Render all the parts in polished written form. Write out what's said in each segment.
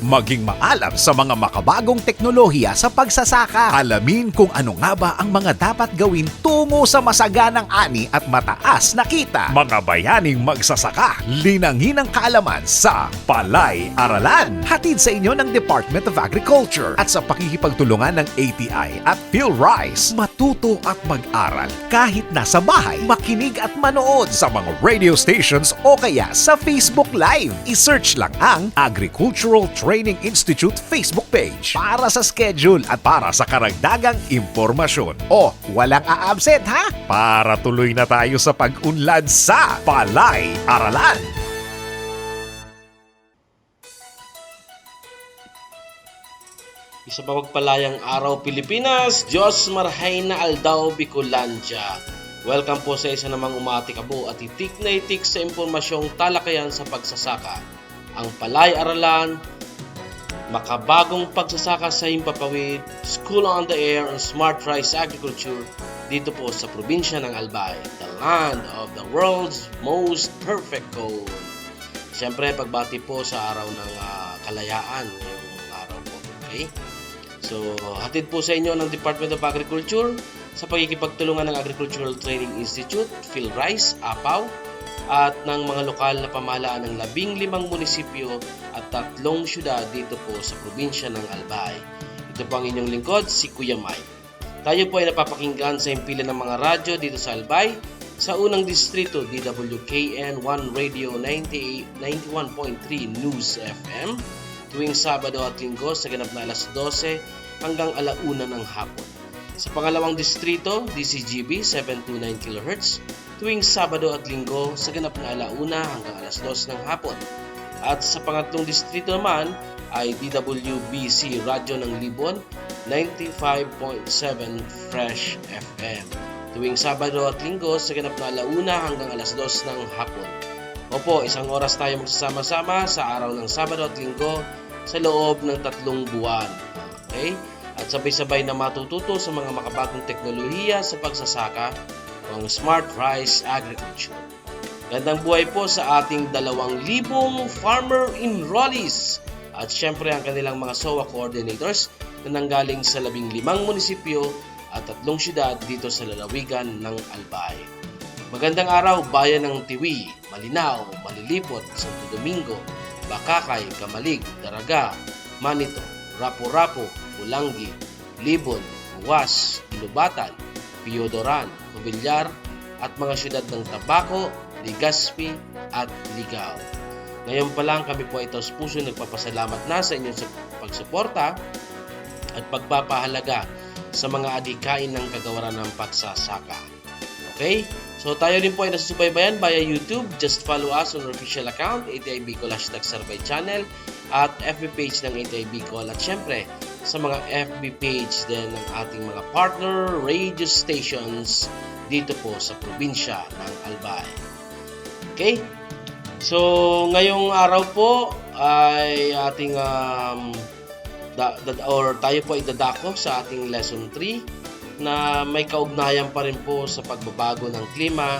maging maalam sa mga makabagong teknolohiya sa pagsasaka. Alamin kung ano nga ba ang mga dapat gawin tungo sa masaganang ani at mataas na kita. Mga bayaning magsasaka, linangin ang kaalaman sa Palay Aralan. Hatid sa inyo ng Department of Agriculture at sa pakikipagtulungan ng ATI at PhilRice. Matuto at mag-aral kahit nasa bahay, makinig at manood sa mga radio stations o kaya sa Facebook Live. I-search lang ang Agricultural Training Institute Facebook page para sa schedule at para sa karagdagang impormasyon. O, walang a-absent ha? Para tuloy na tayo sa pag-unlad sa Palay Aralan. Isa pagpalayang araw Pilipinas, Diyos marhay na aldaw Bicolandia. Welcome po sa isa namang umatikabo at itik na itik sa impormasyong talakayan sa pagsasaka. Ang Palay Aralan, makabagong pagsasaka sa himpapawid, School on the Air and Smart Rice Agriculture dito po sa probinsya ng Albay, the land of the world's most perfect corn. Siyempre, pagbati po sa araw ng kalayaan ngayong araw po. Okay? So, hatid po sa inyo ng Department of Agriculture sa pagkikipagtulungan ng Agricultural Training Institute, PhilRice, APAW, at ng mga lokal na pamahalaan ng 15 munisipyo at 3 syudad dito po sa probinsya ng Albay. Ito po ang inyong lingkod, si Kuya Mike. Tayo po ay napapakinggan sa himpilan ng mga radyo dito sa Albay, sa unang distrito, DWKN 1 Radio 91.3 News FM, tuwing Sabado at Linggo sa ganap na alas 12 hanggang alauna ng hapon. Sa pangalawang distrito, DCGB 729 kHz, tuwing Sabado at Linggo sa ganap na alauna hanggang alas 2 ng hapon. At sa pangatlong distrito naman ay DWBC Radyo ng Libon 95.7 Fresh FM, tuwing Sabado at Linggo sa ganap na alauna hanggang alas 2 ng hapon. Opo, isang oras tayo magsasama-sama sa araw ng Sabado at Linggo sa loob ng 3 buwan. Okay? At sabay-sabay na matututo sa mga makabagong teknolohiya sa pagsasaka ng Smart Rice Agriculture. Gandang buhay po sa ating 2,000 farmer enrollees at syempre ang kanilang mga SOA coordinators na nanggaling sa 15 munisipyo at 3 syudad dito sa lalawigan ng Albay. Magandang araw, bayan ng Tiwi, Malinao, Malilipot, Santo Domingo, Bakakay, Kamalig, Daraga, Manito, Rapu-Rapu, Pulangi, Libon, Huwas, Ilubatan, Piodoran, Covillar at mga syudad ng Tabaco, Legazpi at Ligao. Ngayon pa lang kami po ay taus-puso nagpapasalamat na sa inyong pagsuporta at pagpapahalaga sa mga adhikain ng kagawaran ng pagsasaka. Okay? So tayo din po ay nasusubaybayan via YouTube. Just follow us on our official account, ATI Bicol #survey channel at FB page ng ATI Bicol at syempre sa mga FB page din ng ating mga partner radio stations dito po sa probinsya ng Albay. Okay? So, ngayong araw po ay ating tayo po ay dadako sa ating lesson 3 na may kaugnayan pa rin po sa pagbabago ng klima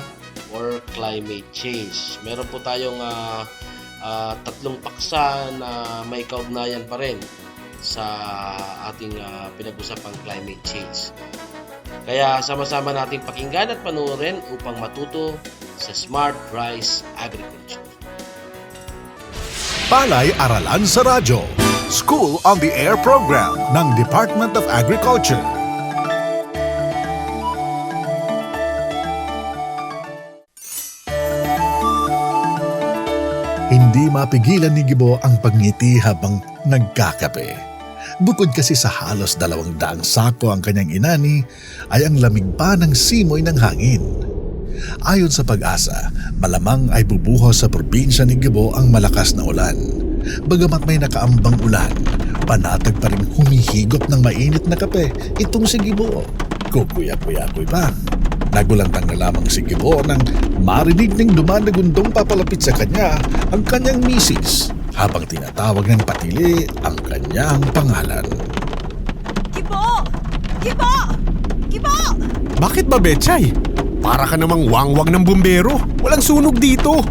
or climate change. Meron po tayong 3 paksa na may kaugnayan pa rin sa ating pinag-usapang climate change. Kaya sama-sama nating pakinggan at panoorin upang matuto sa Smart Rice Agriculture. Palay Aralan sa Radyo, School on the Air program ng Department of Agriculture. Hindi mapigilan ni Gibo ang pagngiti habang nagkakape. Bukod kasi sa halos 200 sako ang kanyang inani, ay ang lamig pa ng simoy ng hangin. Ayon sa Pag-asa, malamang ay bubuhos sa probinsya ni Gibo ang malakas na ulan. Bagamat may nakaambang ulan, panatag pa rin humihigop ng mainit na kape itong si Gibo. Kukuya-kuya-kuy pa. Nagulantang na lamang si Gibo nang marinig ng dumadagundong papalapit sa kanya ang kanyang misis habang tinatawag ng patili ang kanyang pangalan. Gibo! Gibo! Gibo! Bakit ba, Betchay? Para ka namang wangwang ng bumbero. Walang sunog dito.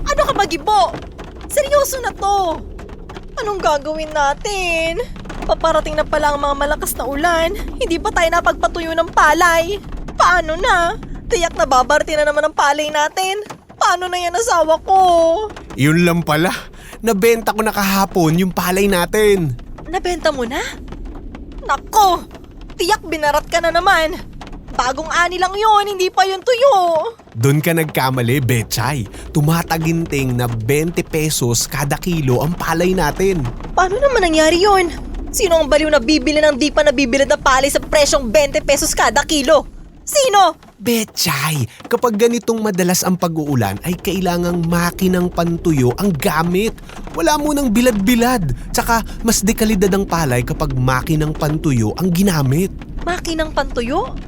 Ano ka ba, Gibo? Seryoso na to. Anong gagawin natin? Paparating na pala ang mga malakas na ulan. Hindi pa tayo napagpatuyo ng palay. Paano na? Tiyak na babarti na naman ang palay natin. Paano na yan asawa ko? Yun lang pala. Nabenta ko na kahapon yung palay natin. Nabenta mo na? Nako! Tiyak binarat ka na naman. Bagong ani lang yun, hindi pa yun tuyo. Doon ka nagkamali, Betchay. Tumataginting na 20 pesos kada kilo ang palay natin. Paano naman nangyari yun? Sino ang baliw na bibili ng di pa nabibilad na palay sa presyong 20 pesos kada kilo? Sino? Betchay, kapag ganitong madalas ang pag-uulan ay kailangang makinang pantuyo ang gamit. Wala mo nang bilad-bilad. Tsaka mas dekalidad ang palay kapag makinang pantuyo ang ginamit. Makinang pantuyo?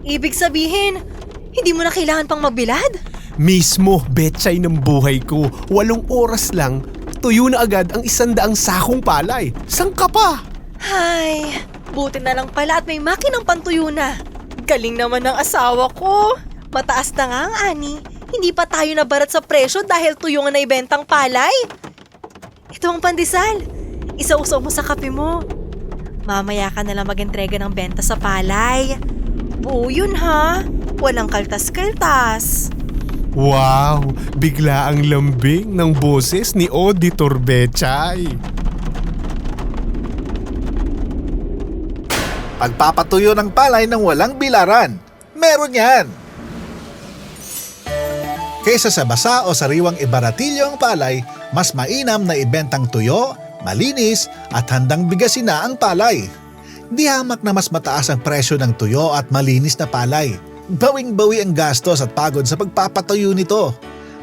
Ibig sabihin, hindi mo na kailangan pang magbilad? Mismo, Betchay ng buhay ko. 8 oras lang, tuyo na agad ang 100 sakong palay. Sang ka pa? Ay, buti na lang pala at may makinang pantuyo na. Galing naman ng asawa ko. Mataas na nga ang ani. Hindi pa tayo nabarat sa presyo dahil tuyo nga na ibentang palay. Ito ang pandesal. Isausaw mo sa kape mo. Mamaya ka na lang mag-entrega ng benta sa palay. Oo yun ha. Walang kaltas-kaltas. Wow, bigla ang lambing ng boses ni Auditor Betchay. Pagpapatuyo ng palay ng walang bilaran. Meron yan! Kaysa sa basa o sariwang ibaratilyo ang palay, mas mainam na ibentang tuyo, malinis at handang bigasin na ang palay. Di hamak na mas mataas ang presyo ng tuyo at malinis na palay. Bawing-bawi ang gastos at pagod sa pagpapatuyo nito.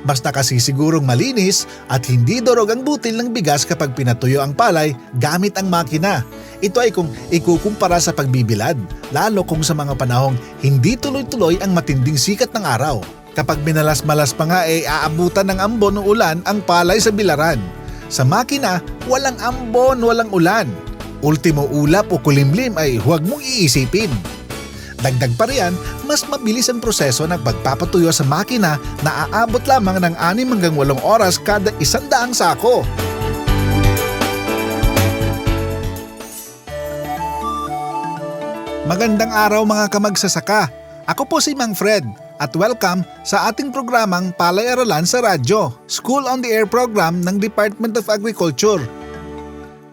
Mas nakasisigurong malinis at hindi durog ang butil ng bigas kapag pinatuyo ang palay gamit ang makina. Ito ay kung ikukumpara sa pagbibilad, lalo kung sa mga panahong hindi tuloy-tuloy ang matinding sikat ng araw. Kapag minalas-malas pa nga aabutan ng ambon o ulan ang palay sa bilaran. Sa makina, walang ambon, walang ulan. Ultimo ulap o kulimlim ay huwag mong iisipin. Dagdag pa riyan, mas mabilis ang proseso ng pagpapatuyo sa makina na aabot lamang ng 6 hanggang 8 oras kada 100 sako. Magandang araw mga kamagsasaka. Ako po si Mang Fred at welcome sa ating programang Palay-Aralan sa Radyo, School on the Air program ng Department of Agriculture.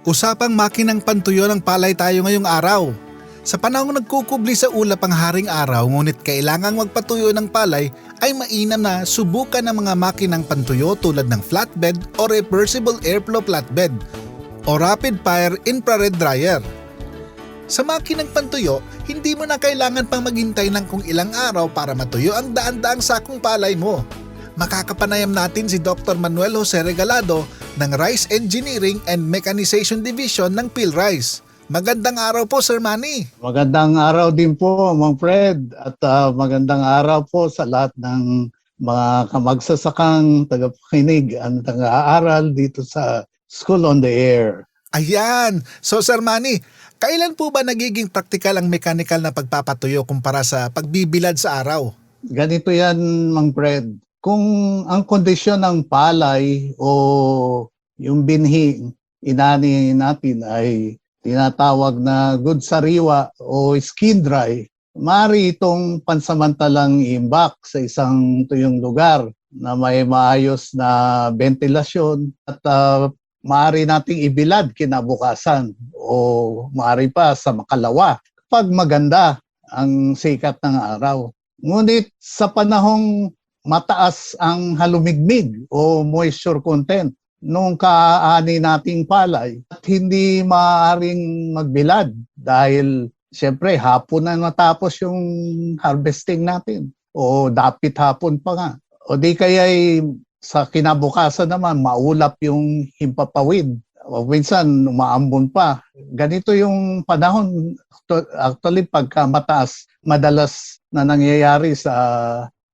Usapang makinang pantuyo ng palay tayo ngayong araw. Sa panahong nagkukubli sa ulap ang haring araw ngunit kailangang magpatuyo ng palay ay mainam na subukan ng mga makinang pantuyo tulad ng flatbed o reversible airflow flatbed o rapid fire infrared dryer. Sa makinang pantuyo, hindi mo na kailangan pang maghintay ng kung ilang araw para matuyo ang daan-daang sakong palay mo. Makakapanayam natin si Dr. Manuel Jose Regalado ng Rice Engineering and Mechanization Division ng PhilRice. Magandang araw po, Sir Manny. Magandang araw din po, Mang Fred. At magandang araw po sa lahat ng mga kamagsasakang tagapakinig at taga-aaral dito sa School on the Air. Ayan! So Sir Manny, kailan po ba nagiging praktikal ang mechanical na pagpapatuyo kumpara sa pagbibilad sa araw? Ganito yan, Mang Fred. Kung ang kondisyon ng palay o yung binhi inani natin ay tinatawag na good sariwa o skin dry, maaari itong pansamantalang iimbak sa isang tuyong lugar na may maayos na ventilasyon at maaari nating ibilad kinabukasan o maaari pa sa makalawa kapag maganda ang sikat ng araw. Ngunit sa panahong mataas ang halumigmig o moisture content nung kaani nating palay at hindi maaaring magbilad dahil siyempre hapon na natapos yung harvesting natin o dapit hapon pa nga o di kaya'y sa kinabukasan naman maulap yung himpapawid o minsan umaambon pa. Ganito yung panahon actually pagka mataas madalas na nangyayari sa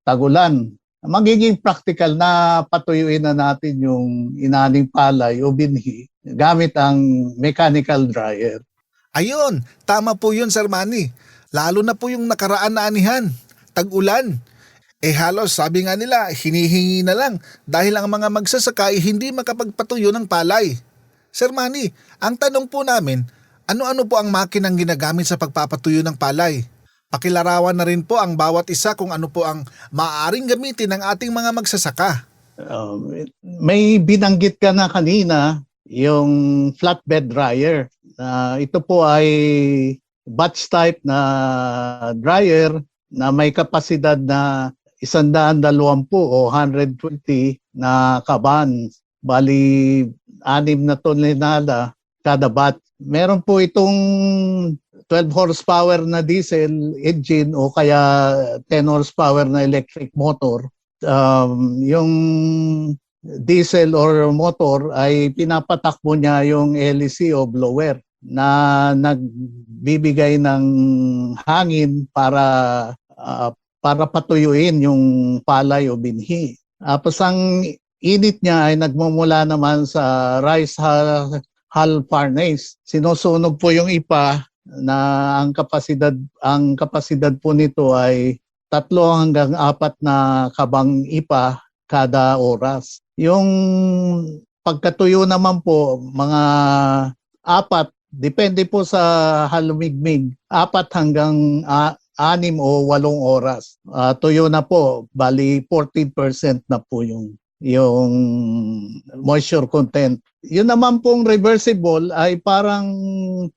tagulan. Magiging practical na patuyuin na natin yung inaning palay o binhi gamit ang mechanical dryer. Ayun, tama po yun, Sir Manny. Lalo na po yung nakaraan na anihan, tag-ulan. Halos sabi nga nila, hinihingi na lang dahil ang mga magsasaka ay hindi makapagpatuyo ng palay. Sir Manny, ang tanong po namin, ano-ano po ang makinang ginagamit sa pagpapatuyo ng palay? Pakilarawan na rin po ang bawat isa kung ano po ang maaaring gamitin ng ating mga magsasaka. May binanggit ka na kanina, yung flatbed dryer. Ito po ay batch type na dryer na may kapasidad na 120 o 120 na kaban. Bali, 6 na tonelada kada batch. Meron po itong 12 horsepower na diesel engine o kaya 10 horsepower na electric motor. Yung diesel or motor ay pinapatakbo niya yung LEC o blower na nagbibigay ng hangin para patuyuin yung palay o binhi. Tapos ang init niya ay nagmumula naman sa rice hull furnace. Sinusunog po yung ipa na ang kapasidad po nito ay 3 hanggang 4 na kabang ipa kada oras. Yung pagkatuyo naman po, mga 4, depende po sa halumigmig, 4 hanggang 6 o 8 oras. Tuyo na po, bali 14% na po yung moisture content. Yun naman pong reversible ay parang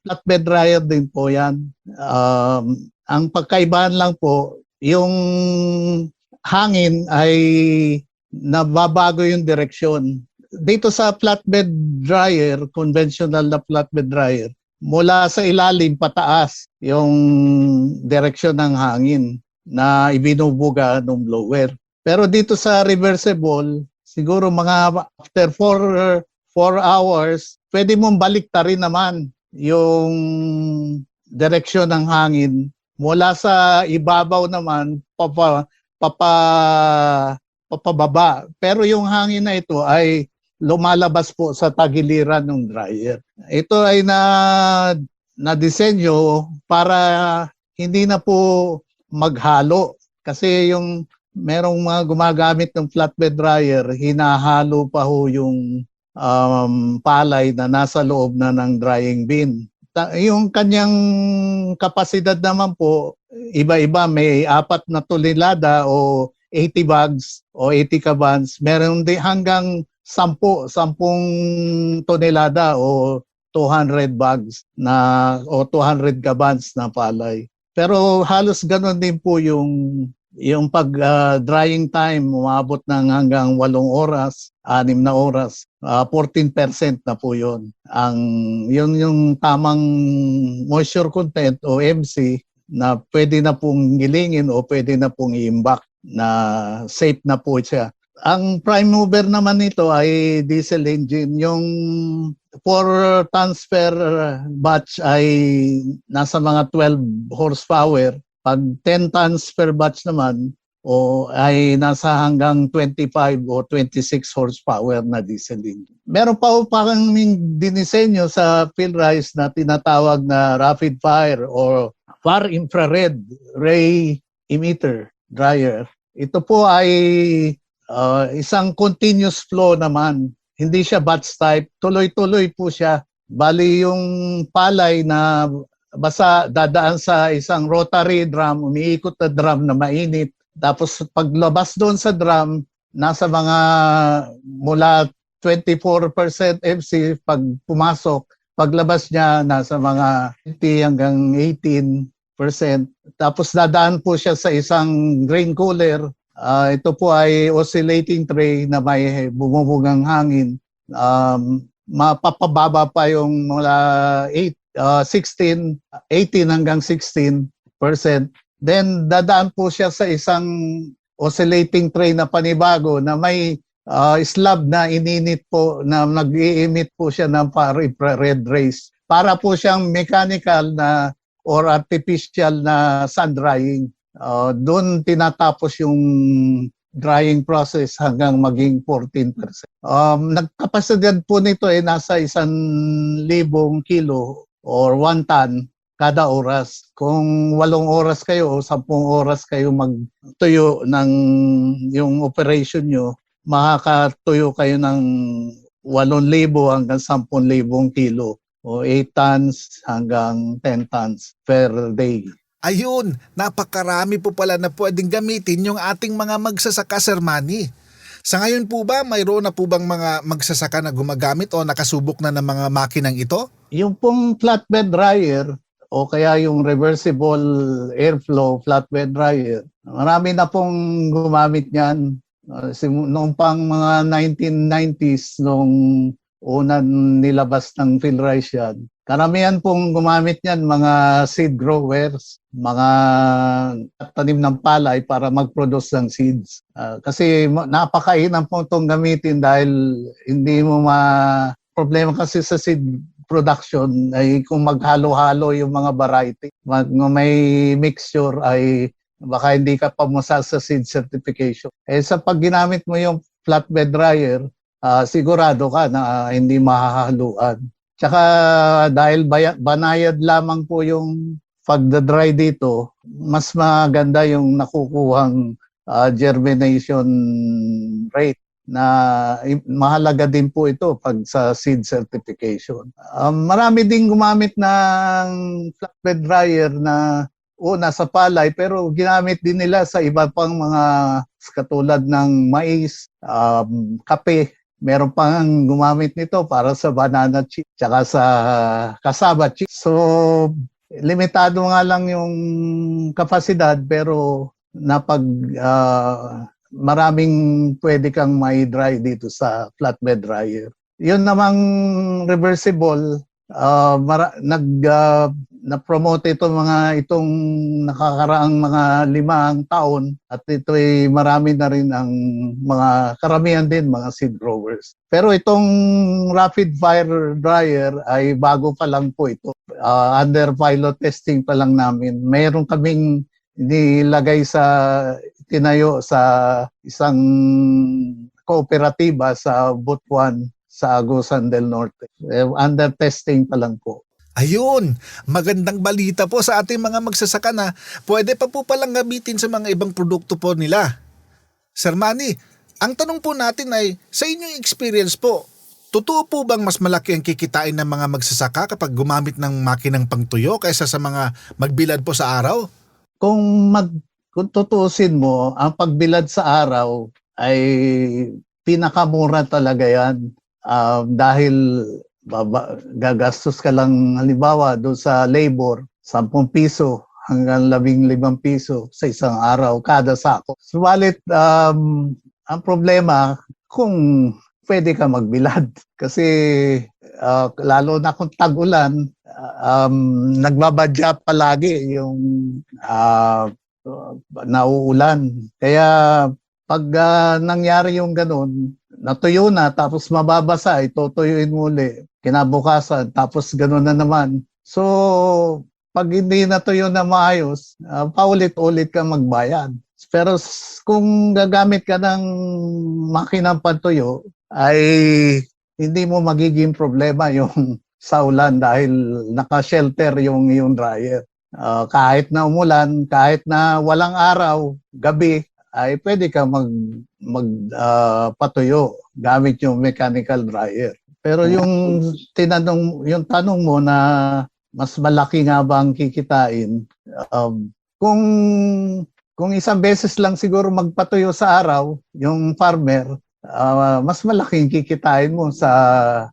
flatbed dryer din po yan. Ang pagkaibahan lang po, yung hangin ay nababago yung direksyon. Dito sa flatbed dryer, conventional na flatbed dryer, mula sa ilalim pataas yung direksyon ng hangin na ibinubuga ng blower. Pero dito sa reversible, siguro mga after 4 hours, pwede mong baliktarin naman yung direksyon ng hangin. Mula sa ibabaw naman, papababa. Pero yung hangin na ito ay lumalabas po sa tagiliran ng dryer. Ito ay na-disenyo para hindi na po maghalo. Kasi yung merong mga gumagamit ng flatbed dryer, hinahalo pa ho yung palay na nasa loob na ng drying bin. Yung kanyang kapasidad naman po, iba-iba. May 4 na tonelada o 80 bags o 80 kabans. Meron din hanggang 10 tonelada o 200 bags o 200 kabans na palay. Pero halos ganoon din po yung pag-drying time, umabot ng hanggang 8 oras, 6 na oras. 14% na po yun. Yun yung tamang moisture content o MC na pwede na pong gilingin o pwede na pong i-imbak na safe na po siya. Ang prime mover naman nito ay diesel engine. Yung 4 tons per batch ay nasa mga 12 horsepower. Pag 10 tons per batch naman ay nasa hanggang 25 o 26 horsepower na diesel engine. Meron pa parang dinisenyo sa Philrise na tinatawag na rapid fire or far infrared ray emitter dryer. Ito po ay isang continuous flow naman. Hindi siya batch type. Tuloy-tuloy po siya. Bali yung palay na basta dadaan sa isang rotary drum, umiikot na drum na mainit. Tapos paglabas doon sa drum, nasa mga mula 24% MC pag pumasok. Paglabas niya, nasa mga 20 hanggang 18%. Tapos dadaan po siya sa isang grain cooler. Ito po ay oscillating tray na may bumubugang hangin. Mapapababa pa yung mula 18 hanggang 16%. Then dadaan po siya sa isang oscillating tray na panibago na may slab na ininit po na nag-i-emit po siya ng far-infrared rays. Para po siyang mechanical na or artificial na sun drying. Doon tinatapos yung drying process hanggang maging 14%. Nagkapasidad po nito ay nasa 1,000 kilo or 1 ton kada oras. Kung 8 oras kayo o 10 oras kayo magtuyo ng yung operation nyo, makakatuyo kayo ng 8,000 hanggang 10,000 kilo o 8 tons hanggang 10 tons per day. Ayun, napakarami po pala na pwedeng gamitin yung ating mga magsasaka, Sir Manny. Sa ngayon po ba, mayroon na po bang mga magsasaka na gumagamit o nakasubok na ng mga makinang ito? Yung pong flatbed dryer o kaya yung reversible airflow flatbed dryer, marami na pong gumamit niyan. Noong pang mga 1990s, nung una nilabas ng PhilRice yan, karamihan pong gumamit niyan mga seed growers, mga tanim ng palay para mag-produce ng seeds. Kasi napakainam po itong gamitin dahil hindi mo problema kasi sa seed production ay kung maghalo-halo yung mga variety. May mixture ay baka hindi ka pamasa sa seed certification. Sa pag ginamit mo yung flatbed dryer, sigurado ka na hindi mahahaluan. Tsaka dahil banayad lamang po yung pagdadry dito, mas maganda yung nakukuhang germination rate na mahalaga din po ito pag sa seed certification. Marami din gumamit ng flatbed dryer na nasa palay pero ginamit din nila sa iba pang mga katulad ng mais, kape. Meron pang gumamit nito para sa banana chip tsaka sa cassava chip. So, limitado nga lang yung kapasidad pero maraming pwede kang mai-dry dito sa flatbed dryer. Yun namang reversible, na-promote itong nakakaraang mga 5 taon at ito'y marami na rin ang mga karamihan din mga seed growers. Pero itong rapid fire dryer ay bago pa lang po ito. Under pilot testing pa lang namin. Mayroon kaming nilagay tinayo sa isang kooperatiba sa Butuan sa Agusan del Norte. Under testing pa lang po. Ayun, magandang balita po sa ating mga magsasaka na pwede pa po palang gamitin sa mga ibang produkto po nila. Sir Manny, ang tanong po natin ay, sa inyong experience po, totoo po bang mas malaki ang kikitain ng mga magsasaka kapag gumamit ng makinang pangtuyo kaysa sa mga magbilad po sa araw? Kung tutuusin mo, ang pagbilad sa araw ay pinakamura talaga yan. Dahil gagastos ka lang halimbawa doon sa labor, 10 piso hanggang 15 piso sa isang araw kada sako. Subalit, ang problema kung pwede ka magbilad. Kasi lalo na kung tag-ulan, nagbabadya palagi yung nauulan. Kaya pag nangyari yung ganun, natuyo na tapos mababasa, itutuyuin muli. Kinabukasan, tapos ganun na naman. So, pag hindi natuyo na maayos, paulit-ulit kang magbayad. Pero kung gagamit ka ng makinang pantuyo, ay hindi mo magiging problema yung sa ulan dahil naka-shelter yung dryer. Kahit na umulan, kahit na walang araw, gabi, ay pwede ka patuyo gamit yung mechanical dryer. Pero yung tanong mo na mas malaki nga ba ang kikitain, kung isang beses lang siguro magpatuyo sa araw yung farmer, mas malaking kikitain mo sa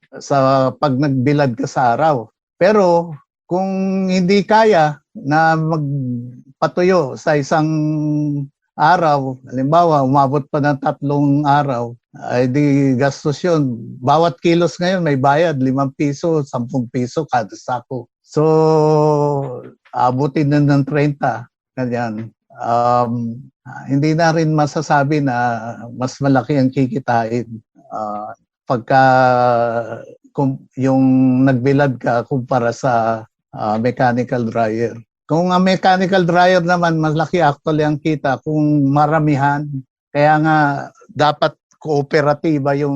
pag nagbilad ka sa araw. Pero kung hindi kaya na magpatuyo sa isang araw, halimbawa umabot pa ng 3 araw, ay di gastos yun. Bawat kilos ngayon may bayad, 5 piso, 10 piso kada sako. So, abutin na ng 30, ganyan. Hindi na rin masasabi na mas malaki ang kikitain pagka yung nagbilad ka kumpara sa mechanical dryer. Kung ang mechanical dryer naman, malaki actually ang kita kung maramihan. Kaya nga dapat kooperatiba yung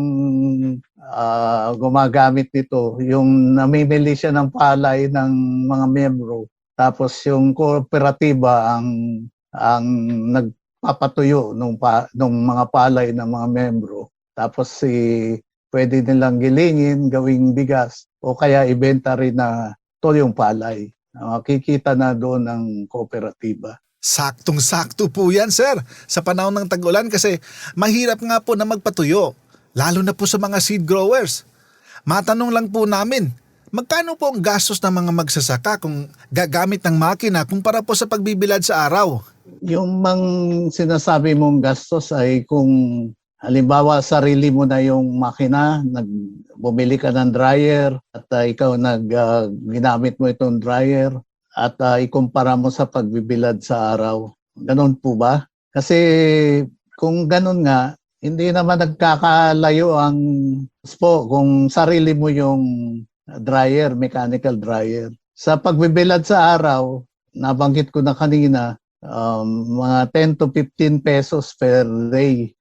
gumagamit nito. Yung namimili siya ng palay ng mga miyembro. Tapos yung kooperatiba ang nagpapatuyo ng mga palay ng mga miyembro. Tapos pwede nilang gilingin, gawing bigas, o kaya ibenta rin na tuyong palay. Makikita na doon ng kooperatiba. Saktong-sakto po yan, sir, sa panahon ng tag-ulan kasi mahirap nga po na magpatuyo, lalo na po sa mga seed growers. Matanong lang po namin, magkano po ang gastos ng mga magsasaka kung gagamit ng makina kumpara po sa pagbibilad sa araw? Yung mang sinasabi mong gastos ay kung halimbawa sarili mo na yung makina, bumili ka ng dryer at ikaw ginamit mo itong dryer at ikumpara mo sa pagbibilad sa araw. Ganon po ba? Kasi kung ganon nga, hindi naman nagkakalayo ang kung sarili mo yung dryer, mechanical dryer. Sa pagbibilad sa araw, nabanggit ko na kanina, mga 10 to 15 pesos per day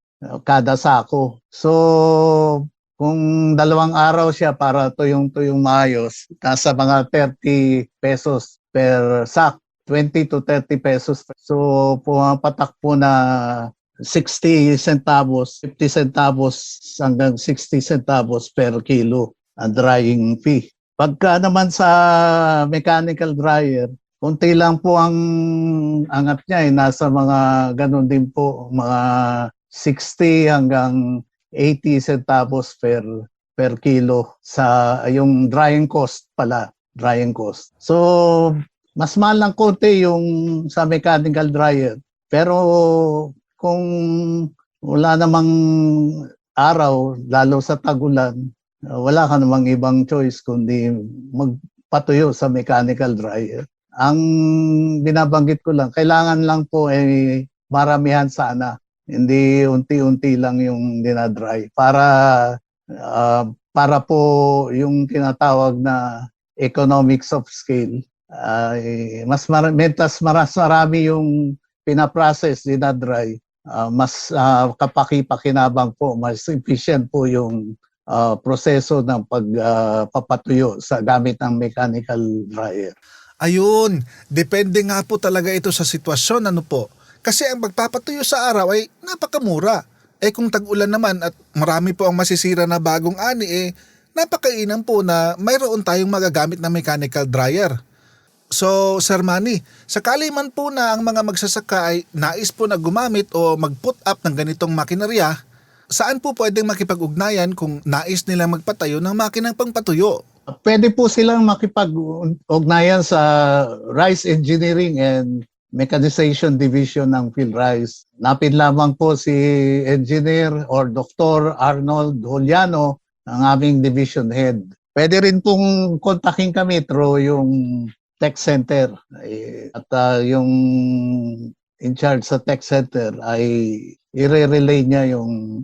kada sako. So, kung 2 araw siya para tuyong maayos, nasa mga 30 pesos per sack, 20 to 30 pesos. So, pumapatak po na 60 centavos, 50 centavos hanggang 60 centavos per kilo ang drying fee. Pagka naman sa mechanical dryer, konti lang po ang angat niya, nasa mga ganun din po, mga 60 hanggang 80 centavos per kilo sa yung drying cost pala, drying cost. So, mas mahal lang konti yung sa mechanical dryer. Pero kung wala namang araw, lalo sa tag-ulan, wala ka namang ibang choice kundi magpatuyo sa mechanical dryer. Ang binabanggit ko lang, kailangan lang po ay maramihan sana. Hindi unti-unti lang yung dinadry para po yung tinatawag na economics of scale. Mas marami yung pinaprocess, dinadry, mas kapaki-pakinabang po, mas efficient po yung proseso ng pagpapatuyo sa gamit ng mechanical dryer. Ayun, depende nga po talaga ito sa sitwasyon, ano po. Kasi ang magpapatuyo sa araw ay napakamura. Kung tag-ulan naman at marami po ang masisira na bagong ani, napakainam po na mayroon tayong magagamit na mechanical dryer. So, Sir Manny, sakali man po na ang mga magsasaka ay nais po na gumamit o mag-put up ng ganitong makinarya, saan po pwedeng makipag-ugnayan kung nais nilang magpatayo ng makinang pangpatuyo? Pwede po silang makipag-ugnayan sa Rice Engineering and Mechanization Division ng PhilRice. Napin lamang po si Engineer or Dr. Arnold Juliano, ang aming division head. Pwede rin pong kontakin kami through yung tech center. At yung in charge sa tech center ay i-relay niya yung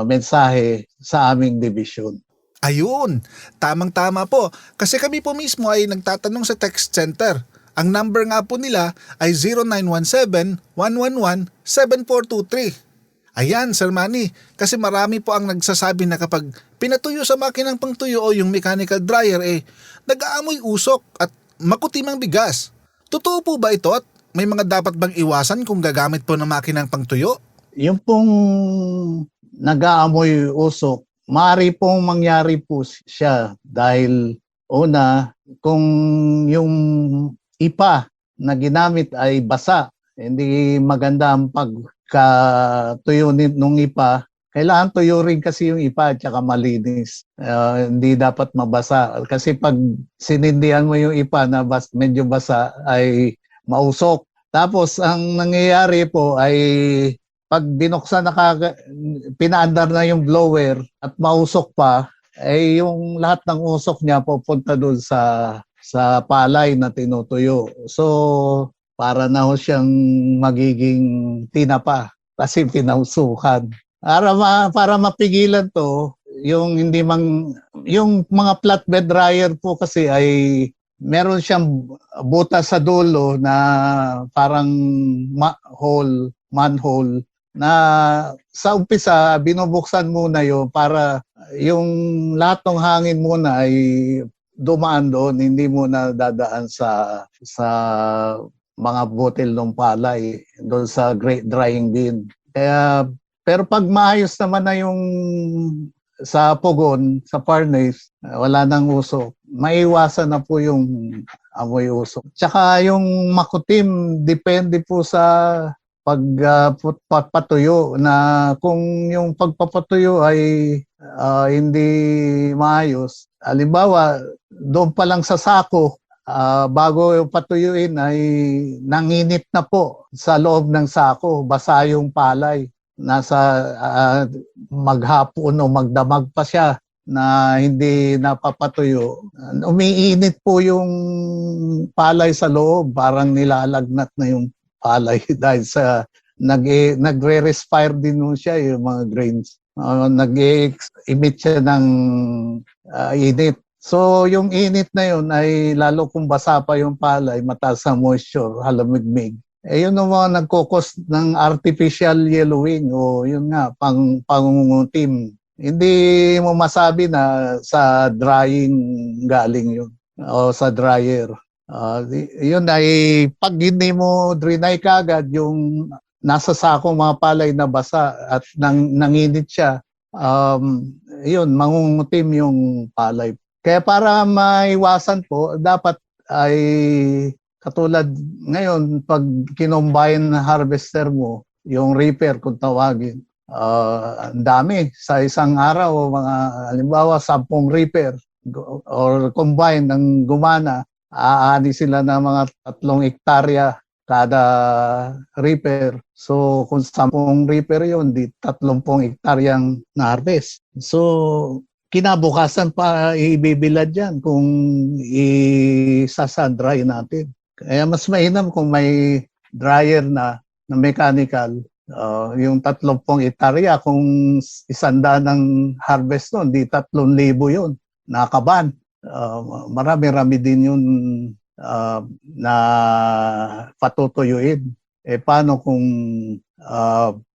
mensahe sa aming division. Ayun, tamang-tama po. Kasi kami po mismo ay nagtatanong sa text center. Ang number nga po nila ay 0917-111-7423. Ayan, Sir Manny, kasi marami po ang nagsasabi na kapag pinatuyo sa makinang pangtuyo o yung mechanical dryer, nag-aamoy usok at makutimang bigas. Totoo po ba ito at may mga dapat bang iwasan kung gagamit po ng makinang pangtuyo? Yung pong nag-aamoy usok, maaari pong mangyari po siya dahil una, kung yung ipa na ginamit ay basa, hindi maganda ang pagkatuyo nung ipa. Kailangan tuyo rin kasi yung ipa at saka malinis. Hindi dapat mabasa. Kasi pag sinindihan mo yung ipa na medyo basa ay mausok. Tapos ang nangyayari po ay pag binuksan pinaandar na yung blower at mausok pa, ay yung lahat ng usok niya pupunta doon sa palay na tinutuyo. So, para na ho siyang magiging tinapa kasi pinausukan. Para mapigilan to, yung mga flatbed dryer po kasi ay meron siyang butas sa dulo na parang manhole na sa umpisa binubuksan muna yun para yung lahat ng hangin muna ay dumaan doon, hindi muna dadaan sa mga butil ng palay doon sa drying bin. Kaya pero pag maayos naman na yung sa pugon, sa furnace, wala nang usok. Maiwasan na po yung amoy usok. Tsaka yung makutim, depende po sa pagpapatuyo na kung yung pagpapatuyo ay hindi maayos. Halimbawa, doon pa lang sa sako, bago patuyuin ay nanginit na po sa loob ng sako, basa yung palay. Nasa maghapon o magdamag pa siya na hindi napapatuyo. Umiinit po yung palay sa loob, parang nilalagnat na yung palay dahil sa nagre-respire din mo siya yung mga grains. Nag-emit siya ng init. So yung init na yun ay lalo kung basa pa yung palay, mataas ang moisture, halamigmig. Yun ang mga nagkukos ng artificial yellowing o yun nga, pangungutim. Hindi mo masabi na sa drying galing yun o sa dryer. Yun ay pag hindi mo drenay kagad yung nasa sako mga palay na basa at nanginit siya, yun, mangungutim yung palay. Kaya para maiwasan po, dapat ay katulad ngayon, pag kinombine harvester mo, yung reaper kung tawagin, ang dami. Sa isang araw, mga halimbawa 10 reaper or combine ng gumana, aani sila ng mga 3 hektarya kada reaper. So kung 10 reaper yun, di 30 hektaryang na-harvest. So kinabukasan pa ibibilad yan kung isasandry natin. Kaya mas mainam kung may dryer na mechanical, yung 30 hektarya, kung 100 ng harvest nun, di 3,000 yun, nakaban. Marami-rami din yun na patutuyuin. Paano kung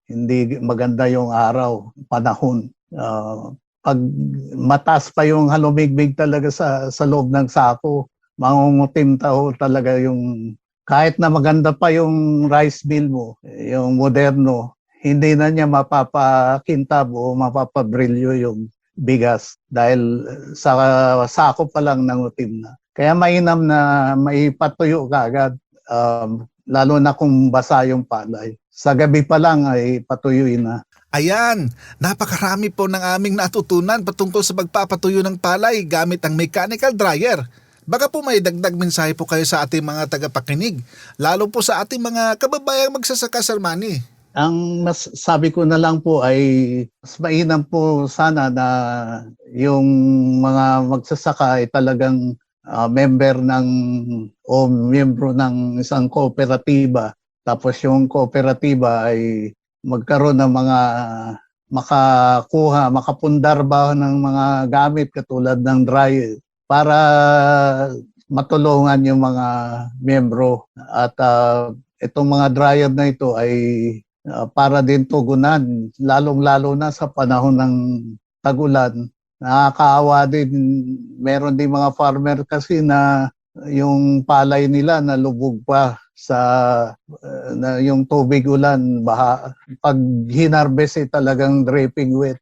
hindi maganda yung araw, panahon? Pag mataas pa yung halumigmig talaga sa loob ng sako, mangungutim talaga yung kahit na maganda pa yung rice mill mo, yung moderno, hindi na niya mapapakintab o mapapabrilyo yung bigas dahil sa sako pa lang nangutim na. Kaya mainam na maipatuyo kaagad, lalo na kung basa yung palay. Sa gabi pa lang ay patuyuin na. Ayan, napakarami po ng aming natutunan patungkol sa pagpapatuyo ng palay gamit ang mechanical dryer. Baka po may dagdag mensahe po kayo sa ating mga tagapakinig, lalo po sa ating mga kababayang magsasaka, Sir Manny. Ang mas sabi ko na lang po ay mas mainam po sana na yung mga magsasaka ay talagang member ng o miyembro ng isang kooperatiba. Tapos yung kooperatiba ay magkaroon ng mga makapundar ba ng mga gamit katulad ng dryer para matulungan yung mga miyembro. At itong mga dryer na ito ay para din tugunan, lalong-lalo na sa panahon ng tag-ulan. Nakakaawa din, meron din mga farmer kasi na yung palay nila nalubog pa sa yung tubig ulan, baha. Pag hinarvest talagang dripping wet.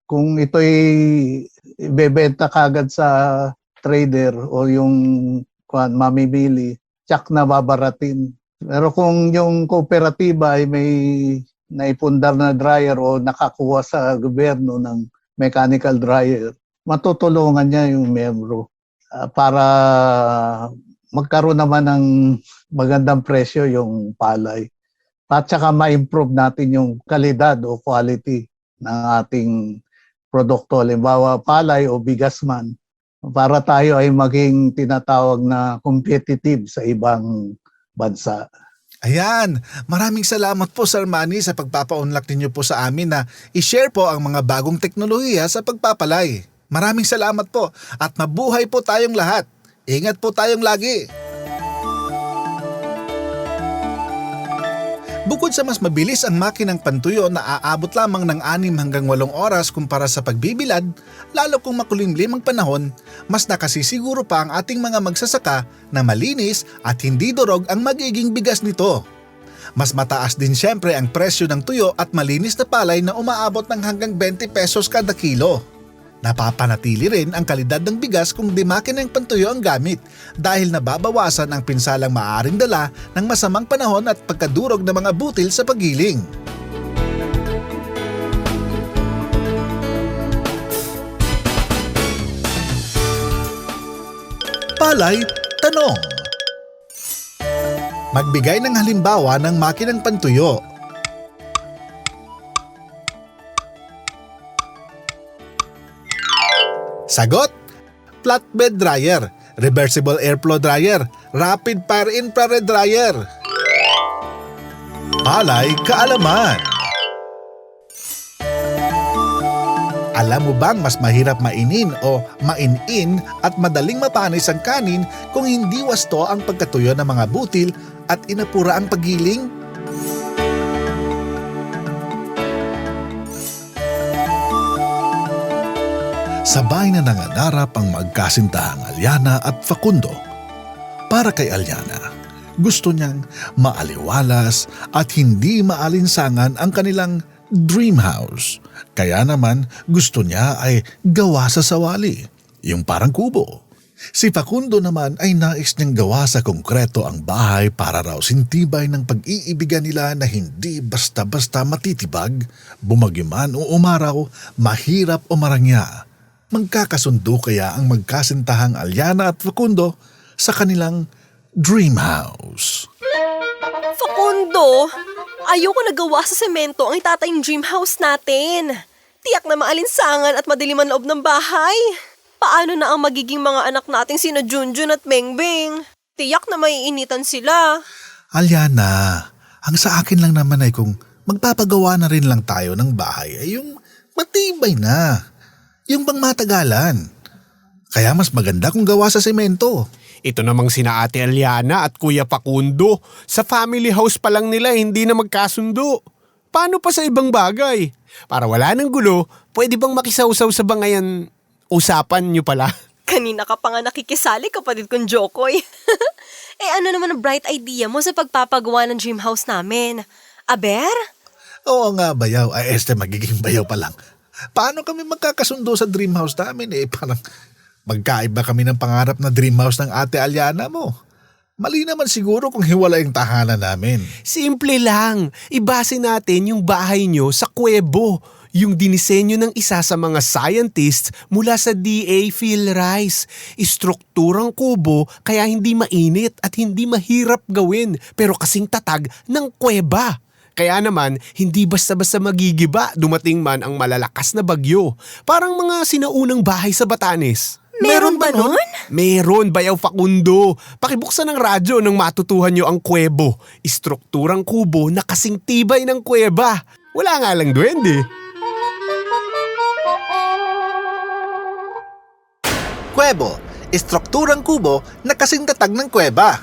Kung ito'y ibebenta kagad sa trader o yung mamimili, tsak na babaratin. Pero kung yung kooperatiba ay may naipundar na dryer o nakakuha sa gobyerno ng mechanical dryer, matutulungan niya yung miyembro para magkaroon naman ng magandang presyo yung palay. At saka ma-improve natin yung kalidad o quality ng ating produkto, halimbawa palay o bigas man, para tayo ay maging tinatawag na competitive sa ibang bansa. Ayan, maraming salamat po, Sir Manny, sa pagpapaunlak ninyo po sa amin na i-share po ang mga bagong teknolohiya sa pagpapalay. Maraming salamat po at mabuhay po tayong lahat. Ingat po tayong lagi. Bukod sa mas mabilis ang makinang pantuyo na aabot lamang ng 6 hanggang 8 oras kumpara sa pagbibilad, lalo kung makulimlim ang panahon, mas nakasisiguro pa ang ating mga magsasaka na malinis at hindi durog ang magiging bigas nito. Mas mataas din siyempre ang presyo ng tuyo at malinis na palay na umaabot ng hanggang 20 pesos kada kilo. Napapanatili rin ang kalidad ng bigas kung di makinang pantuyo ang gamit dahil nababawasan ang pinsalang maaaring dala ng masamang panahon at pagkadurog ng mga butil sa paggiling. Palay, tanong. Magbigay ng halimbawa ng makinang pantuyo. Sagot: flatbed dryer, reversible airflow dryer, rapid fire infrared dryer. Palay, kaalaman. Alam mo bang mas mahirap mainin o mainin at madaling mapanis ang kanin kung hindi wasto ang pagkatuyo ng mga butil at inapura ang paggiling? Sabay na nangangarap ang magkasintahang Aliana at Facundo. Para kay Aliana, gusto niyang maaliwalas at hindi maalinsangan ang kanilang dream house. Kaya naman gusto niya ay gawa sa sawali, yung parang kubo. Si Facundo naman ay nais niyang gawa sa konkreto ang bahay para raw sintibay ng pag-iibigan nila na hindi basta-basta matitibag, bumagiman o umaraw, mahirap o marangya. Magkakasundo kaya ang magkasintahang Aliana at Facundo sa kanilang dream house. Facundo, ayoko nagawa sa semento ang itatayong dream house natin. Tiyak na maalinsangan at madilim ang loob ng bahay. Paano na ang magiging mga anak nating sina Junjun at Bengbeng? Tiyak na maiinitan sila. Aliana, ang sa akin lang naman ay kung magpapagawa na rin lang tayo ng bahay ay yung matibay na. Yung bang matagalan. Kaya mas maganda kung gawa sa semento. Ito namang sina Ate Aliana at Kuya Facundo. Sa family house pa lang nila hindi na magkasundo. Paano pa sa ibang bagay? Para wala ng gulo, pwede bang makisawsaw sa bangayan usapan nyo pala? Kanina ka pa nga nakikisali, kapatid kong Jokoy. Ano naman ang bright idea mo sa pagpapagawa ng dream house namin? Aber? Oo nga, bayaw. Magiging bayaw pa lang. Paano kami magkakasundo sa dream house namin? Parang magkaiba kami ng pangarap na dream house ng Ate Aliana mo. Mali naman siguro kung hiwalay ang tahanan namin. Simple lang. Ibase natin yung bahay nyo sa kuwebo. Yung dinisenyo ng isa sa mga scientists mula sa DA Phil Rice. Istrukturang kubo kaya hindi mainit at hindi mahirap gawin pero kasing tatag ng kuweba. Kaya naman, hindi basta-basta magigiba dumating man ang malalakas na bagyo. Parang mga sinaunang bahay sa Batanes. Meron ba nun? Meron, bayaw Facundo. Pakibuksan ng radyo nang matutuhan nyo ang kuwebo. Istrukturang kubo na kasing tibay ng kuweba. Wala nga lang duwende. Kuwebo, istrukturang kubo na kasing tatag ng kuweba.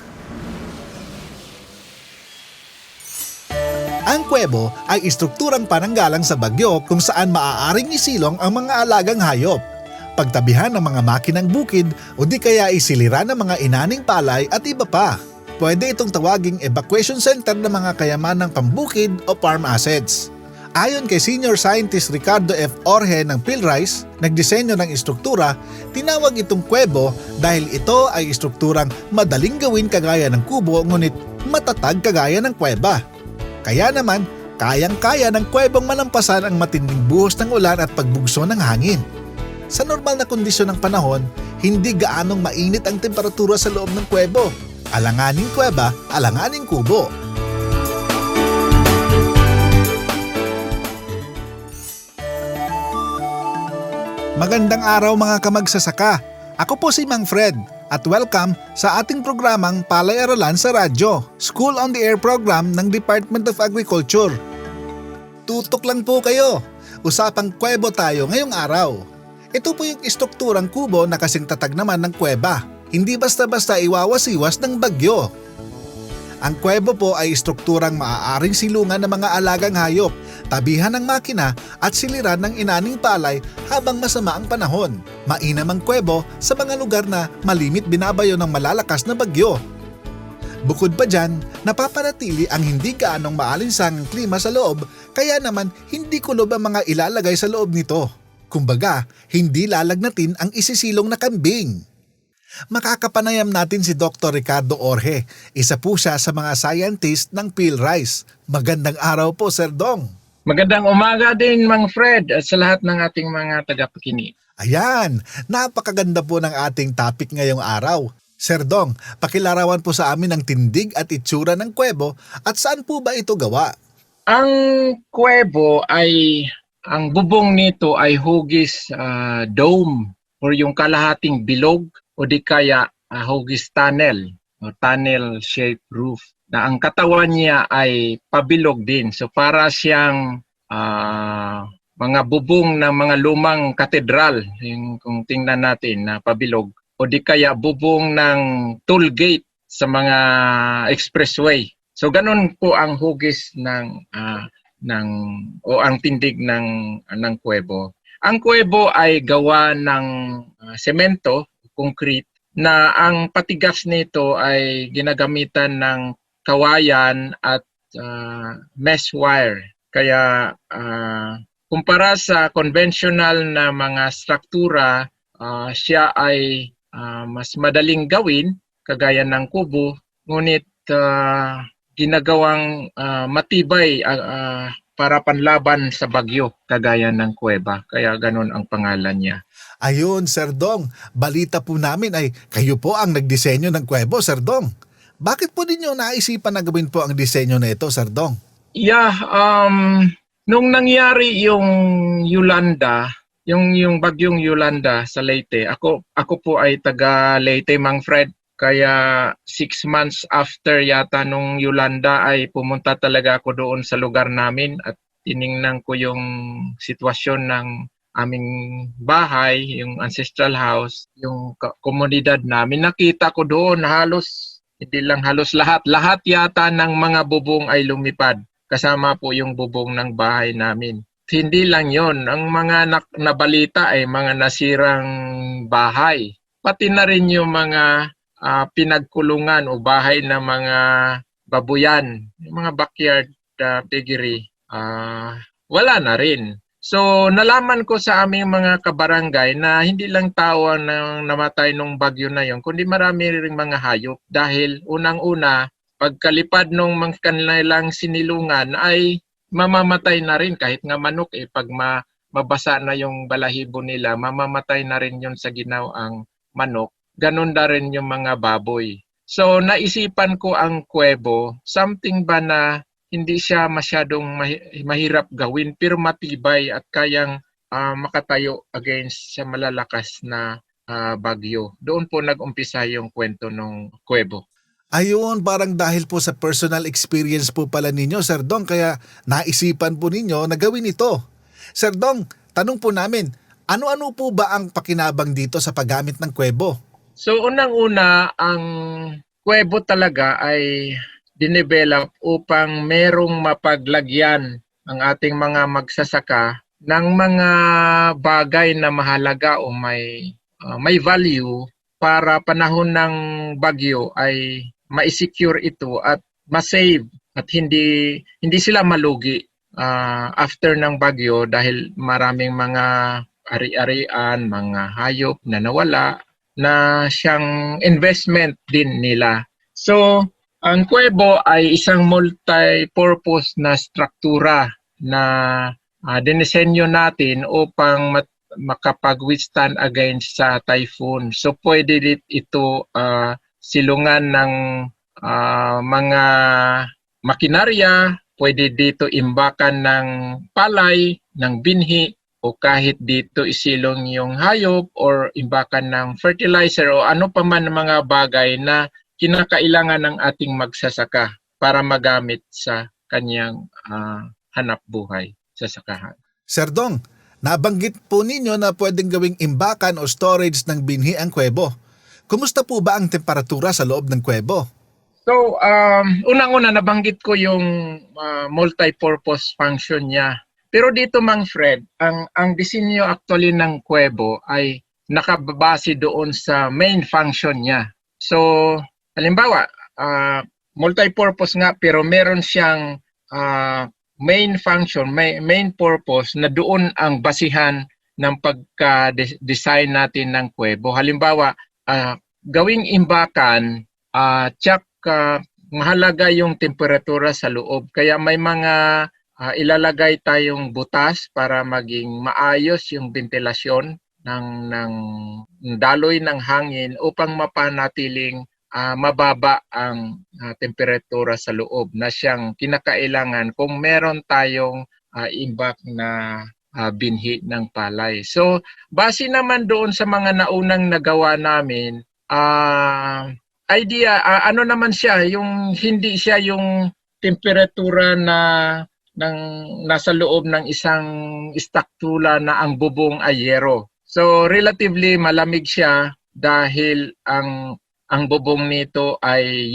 Ang kuwebo ay istrukturang pananggalang sa bagyo kung saan maaaring isilong ang mga alagang hayop, pagtabihan ng mga makinang bukid o di kaya isiliran ng mga inaning palay at iba pa. Pwede itong tawaging evacuation center ng mga kayamanang pambukid o farm assets. Ayon kay Senior Scientist Ricardo F. Orhe ng PhilRice, nagdisenyo ng istruktura, tinawag itong kuwebo dahil ito ay istrukturang madaling gawin kagaya ng kubo ngunit matatag kagaya ng kuweba. Kaya naman, kayang-kaya ng kuwebong malampasan ang matinding buhos ng ulan at pagbugso ng hangin. Sa normal na kondisyon ng panahon, hindi gaanong mainit ang temperatura sa loob ng kuwebo. Alanganing kuweba, alanganing kubo. Magandang araw mga kamagsasaka. Ako po si Mang Fred at welcome sa ating programang Palay-Aralan sa Radyo, School on the Air program ng Department of Agriculture. Tutok lang po kayo. Usapang kuwebo tayo ngayong araw. Ito po yung istrukturang kubo na kasing tatag naman ng kuweba. Hindi basta-basta iwawas-iwas ng bagyo. Ang kuwebo po ay istrukturang maaaring silungan ng mga alagang hayop, tabihan ng makina at siliran ng inaning palay habang masama ang panahon. Mainam ang kuwebo sa mga lugar na malimit binabayo ng malalakas na bagyo. Bukod pa dyan, napapanatili ang hindi gaanong maalinsangang klima sa loob, kaya naman hindi kulob ang mga ilalagay sa loob nito. Kumbaga, hindi lalagnatin ang isisilong na kambing. Makakapanayam natin si Dr. Ricardo Orje. Isa po siya sa mga scientist ng PhilRice. Magandang araw po, Sir Dong. Magandang umaga din, Mang Fred, at sa lahat ng ating mga tagapakinig. Ayan, napakaganda po ng ating topic ngayong araw. Sir Dong, pakilarawan po sa amin ang tindig at itsura ng kuwebo at saan po ba ito gawa? Ang kuwebo ay, ang bubong nito ay hugis dome or yung kalahating bilog o di kaya hugis tunnel o tunnel-shaped roof na ang katawan niya ay pabilog din. So para siyang mga bubong ng mga lumang katedral, yung kung tingnan natin na pabilog, o di kaya bubong ng toll gate sa mga expressway. So ganun po ang hugis ang tindig ng kuwebo. Ang kuwebo ay gawa ng semento, concrete, na ang patigas nito ay ginagamitan ng kawayan at mesh wire. Kaya kumpara sa conventional na mga struktura, siya ay mas madaling gawin, kagaya ng kubo, ngunit ginagawang matibay para panlaban sa bagyo, kagaya ng kuweba. Kaya ganun ang pangalan niya. Ayun, Sir Dong, balita po namin ay kayo po ang nagdisenyo ng kuwebo, Sir Dong. Bakit po ninyo naisipan na gawin po ang disenyo na ito, Sir Dong? Yeah, nung nangyari yung Yolanda, yung bagyong Yolanda sa Leyte, ako po ay taga Leyte, Mang Fred. Kaya 6 months after yata nung Yolanda ay pumunta talaga ako doon sa lugar namin at tiningnan ko yung sitwasyon ng aming bahay, yung ancestral house, yung komunidad namin. Nakita ko doon hindi lang halos lahat yata ng mga bubong ay lumipad. Kasama po yung bubong ng bahay namin. Hindi lang yon, ang mga nabalita ay mga nasirang bahay. Pati na rin yung mga pinagkulungan o bahay ng mga babuyan, yung mga backyard piggery, wala na rin. So nalaman ko sa aming mga kabarangay na hindi lang tao ang namatay nung bagyo na yon, kundi marami ring mga hayop dahil unang-una, pagkalipad nung mga kanilang sinilungan ay mamamatay na rin kahit nga manok pag mabasa na yung balahibo nila, mamamatay na rin yun sa ginawang manok. Ganun na rin yung mga baboy. So naisipan ko ang kuwebo, something ba na hindi siya masyadong mahirap gawin pero matibay at kayang makatayo against sa malalakas na bagyo. Doon po nag-umpisa yung kwento ng kuwebo. Ayun, parang dahil po sa personal experience po pala ninyo, Sir Dong, kaya naisipan po ninyo na gawin ito. Sir Dong, tanong po namin, ano-ano po ba ang pakinabang dito sa paggamit ng kuwebo? So unang-una, ang kuwebo talaga ay dinevelop upang merong mapaglagyan ang ating mga magsasaka ng mga bagay na mahalaga o may value para panahon ng bagyo ay ma-secure ito at ma-save at hindi sila malugi after ng bagyo dahil maraming mga ari-arian, mga hayop na nawala na siyang investment din nila. So, ang kuwebo ay isang multi-purpose na struktura na dinisenyo natin upang makapag-withstand against sa typhoon. So pwede ito silungan ng mga makinarya, pwede dito imbakan ng palay, ng binhi, o kahit dito isilong yung hayop or imbakan ng fertilizer o ano pa man mga bagay na kinakailangan ng ating magsasaka para magamit sa kanyang hanap buhay sa sakahan. Sir Dong, nabanggit po ninyo na pwedeng gawing imbakan o storage ng binhi ang kuwebo. Kumusta po ba ang temperatura sa loob ng kuwebo? So, unang-una nabanggit ko yung multi-purpose function niya. Pero dito, Mang Fred, ang disenyo actually ng kuwebo ay nakabase doon sa main function niya. So, halimbawa, multi-purpose nga pero meron siyang main function, main purpose na doon ang basihan ng pagka-design natin ng kuwebo. Halimbawa, gawing imbakan, tsak mahalaga yung temperatura sa loob. Kaya may mga ilalagay tayong butas para maging maayos yung ventilasyon ng daloy ng hangin upang mapanatiling mababa ang temperatura sa loob na siyang kinakailangan kung meron tayong imbak na binhi ng palay. So, base naman doon sa mga naunang nagawa namin, idea, ano naman siya, yung hindi siya yung temperatura na nasa loob ng isang istaktula na ang bubong ay yero. So relatively malamig siya dahil ang bubong nito ay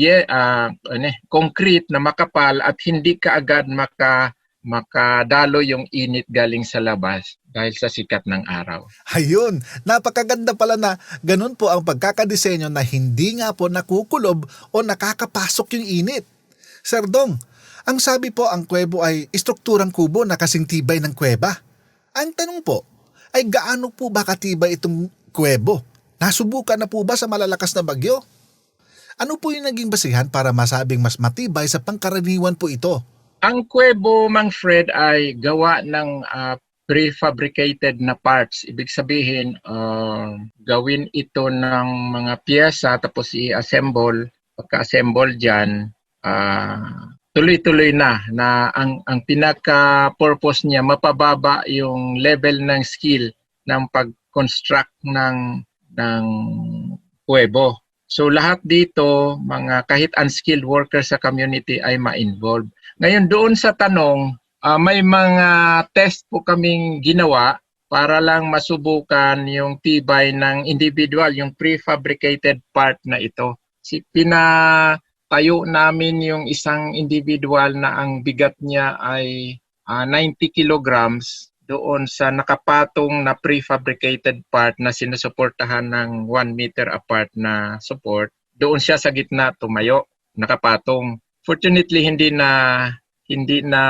concrete na makapal at hindi kaagad makadalo yung init galing sa labas dahil sa sikat ng araw. Ayun, napakaganda pala na ganun po ang pagkakadisenyo na hindi nga po nakukulob o nakakapasok yung init. Sir Dong, ang sabi po ang kuwebo ay istrukturang kubo na kasing tibay ng kuweba. Ang tanong po, ay gaano po ba katibay itong kuwebo? Nasubukan na po ba sa malalakas na bagyo? Ano po yung naging basihan para masabing mas matibay sa pangkaraniwan po ito? Ang kuwebo, Mang Fred, ay gawa ng prefabricated na parts. Ibig sabihin, gawin ito ng mga piyesa tapos i-assemble. Pagka-assemble dyan, tuloy-tuloy na ang pinaka-purpose niya, mapababa yung level ng skill ng pag-construct ng kuwebo. So lahat dito, kahit unskilled workers sa community ay ma-involve. Ngayon doon sa tanong, may mga test po kaming ginawa para lang masubukan yung tibay ng individual, yung prefabricated part na ito. Pinatayo namin yung isang individual na ang bigat niya ay 90 kilograms doon sa nakapatong na prefabricated part na sinusuportahan ng 1 meter apart na support. Doon siya sa gitna tumayo, nakapatong. Fortunately, hindi na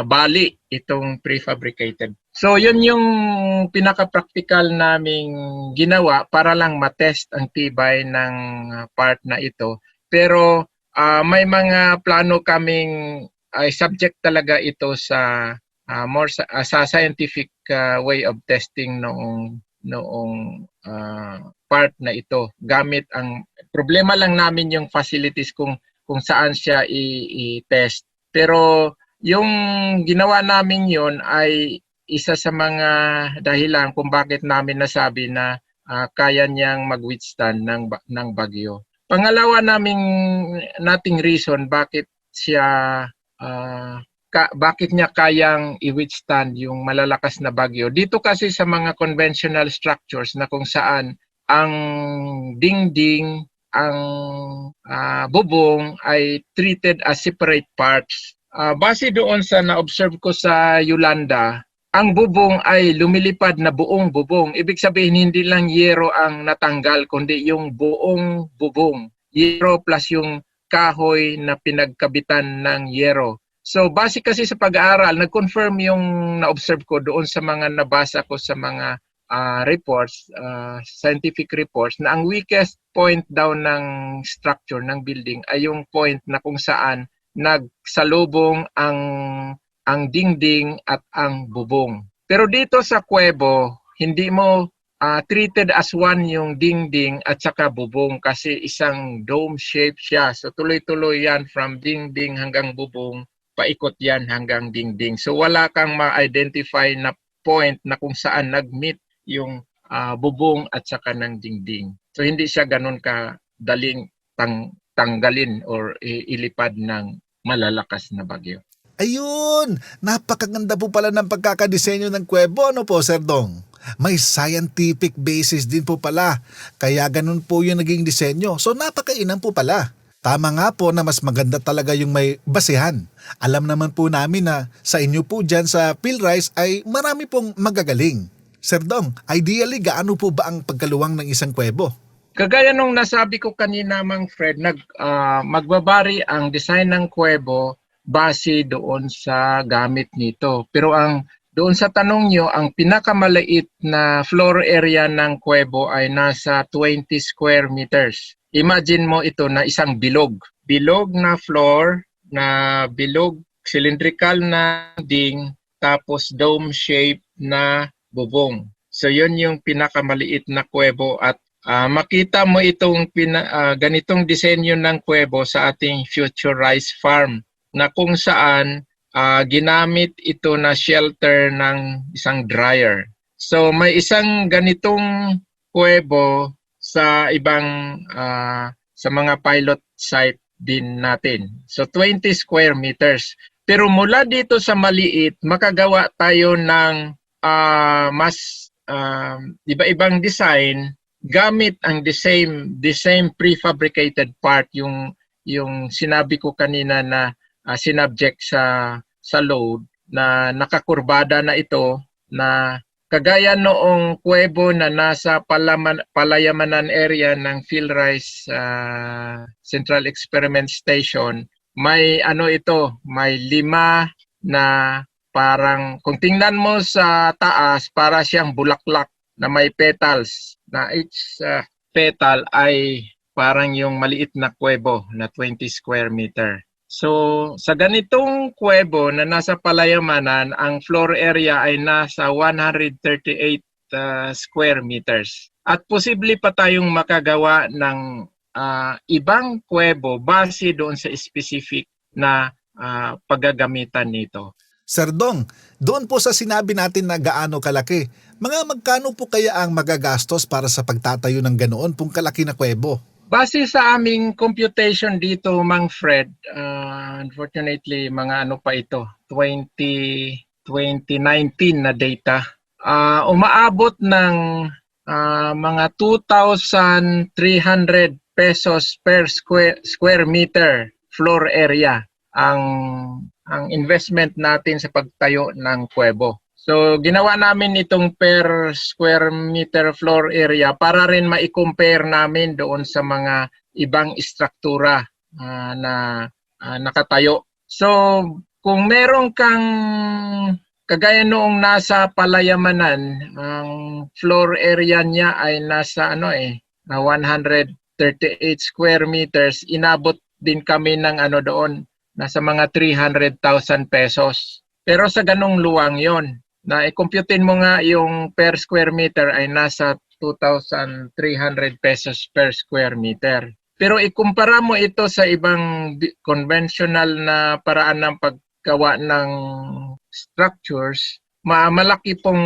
bali itong prefabricated. So, yun yung pinaka-practical naming ginawa para lang matest ang tibay ng part na ito. Pero may mga plano kaming ay subject talaga ito sa sa scientific way of testing noong part na ito. Gamit ang problema lang namin yung facilities kung saan siya i-test. Pero yung ginawa namin yon ay isa sa mga dahilan kung bakit namin nasabi na kaya niyang mag-withstand ng bagyo. Pangalawa nating reason bakit niya kayang i-withstand yung malalakas na bagyo. Dito kasi sa mga conventional structures na kung saan ang dingding, ang bubong ay treated as separate parts. Base doon sa na-observe ko sa Yolanda, ang bubong ay lumilipad na buong bubong. Ibig sabihin hindi lang yero ang natanggal kundi yung buong bubong. Yero plus yung kahoy na pinagkabitan ng yero. So base kasi sa pag-aaral, nag-confirm yung na-observe ko doon sa mga nabasa ko sa mga reports, scientific reports, na ang weakest point daw ng structure ng building ay yung point na kung saan nagsalubong ang dingding at ang bubong. Pero dito sa kuwebo, hindi mo treated as one yung dingding at saka bubong kasi isang dome shape siya. So tuloy-tuloy yan from dingding hanggang bubong, paikot yan hanggang dingding. So wala kang ma-identify na point na kung saan nag-meet yung bubong at saka ng dingding. So hindi siya ganun kadaling tanggalin or ilipad ng malalakas na bagyo. Ayun! Napakaganda po pala ng pagkakadisenyo ng kuwebo, ano po, Sir Dong? May scientific basis din po pala, kaya ganun po yung naging disenyo. So napakainam po pala. Tama nga po na mas maganda talaga yung may basihan. Alam naman po namin na sa inyo po dyan sa PhilRise ay marami pong magagaling. Sir Dong, ideally gaano po ba ang pagkaluwang ng isang kuwebo? Kagaya nung nasabi ko kanina, Mang Fred, magbabari ang design ng kuwebo base doon sa gamit nito. Pero doon sa tanong nyo, ang pinakamaliit na floor area ng kuwebo ay nasa 20 square meters. Imagine mo ito na isang bilog. Bilog na floor, na bilog, cylindrical na ding, tapos dome shape na bubong. So yun yung pinakamaliit na kuwebo at makita mo itong ganitong disenyo ng kuwebo sa ating Future Rice Farm na kung saan ginamit ito na shelter ng isang dryer. So may isang ganitong kuwebo sa ibang sa mga pilot site din natin. So 20 square meters. Pero mula dito sa maliit, makagawa tayo ng mas iba-ibang design gamit ang the same prefabricated part, yung sinabi ko kanina na sinubject sa load, na nakakurbada na ito, na kagaya noong kuwebo na nasa Palayamanan area ng PhilRice Central Experiment Station, may may 5 na parang, kung tingnan mo sa taas, para siyang bulaklak na may petals, na each petal ay parang yung maliit na kuwebo na 20 square meter. So sa ganitong kuwebo na nasa Palayamanan, ang floor area ay nasa 138 square meters. At posible pa tayong makagawa ng ibang kuwebo base doon sa specific na paggagamitan nito. Sir Dong, doon po sa sinabi natin na gaano kalaki, mga magkano po kaya ang magagastos para sa pagtatayo ng ganoon pong kalaki na kuwebo? Base sa aming computation dito, Mang Fred, unfortunately, mga pa ito, 2019 na data, umaabot ng mga 2,300 pesos per square meter floor area ang investment natin sa pagtayo ng kuwebo. So ginawa namin itong per square meter floor area para rin ma-compare namin doon sa mga ibang istruktura na nakatayo. So kung meron kang kagaya noong nasa Palayamanan, ang floor area niya ay nasa 138 square meters, inabot din kami ng doon, nasa mga 300,000 pesos. Pero sa ganong luwang yon, na i-computein mo nga yung per square meter ay nasa 2,300 pesos per square meter. Pero ikumpara mo ito sa ibang conventional na paraan ng paggawa ng structures, malaki pong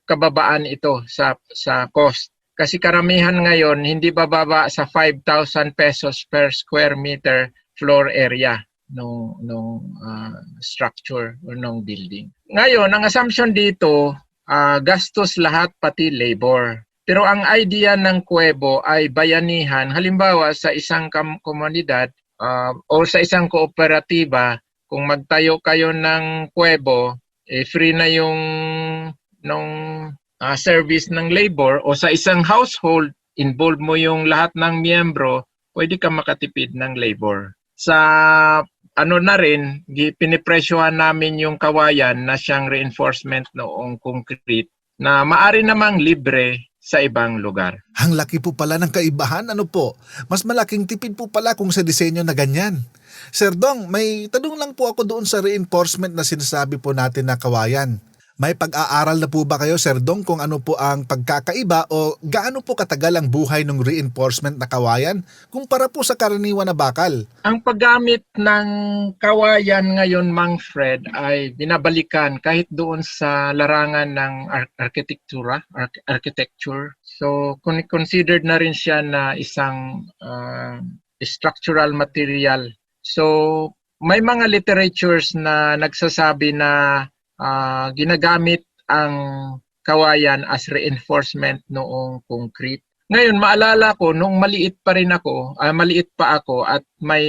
kababaan ito sa cost. Kasi karamihan ngayon hindi bababa sa 5,000 pesos per square meter floor area nung structure o nung building. Ngayon, ang assumption dito, gastos lahat pati labor. Pero ang idea ng kuwebo ay bayanihan. Halimbawa, sa isang komunidad o sa isang kooperatiba, kung magtayo kayo ng kuwebo, free na yung service ng labor, o sa isang household, involve mo yung lahat ng miyembro, pwede ka makatipid ng labor. Sa na rin, pinipresyohan namin yung kawayan na siyang reinforcement noong concrete na maari namang libre sa ibang lugar. Ang laki po pala ng kaibahan, po? Mas malaking tipid po pala kung sa disenyo na ganyan. Sir Dong, may tanong lang po ako doon sa reinforcement na sinasabi po natin na kawayan. May pag-aaral na po ba kayo, Sir Dong, kung ano po ang pagkakaiba o gaano po katagal ang buhay ng reinforcement na kawayan kumpara po sa karaniwan na bakal? Ang paggamit ng kawayan ngayon, Mang Fred, ay binabalikan kahit doon sa larangan ng architecture. So, considered na rin siya na isang structural material. So, may mga literatures na nagsasabi na ginagamit ang kawayan as reinforcement noong concrete. Ngayon, maalala ko, nung maliit pa ako at may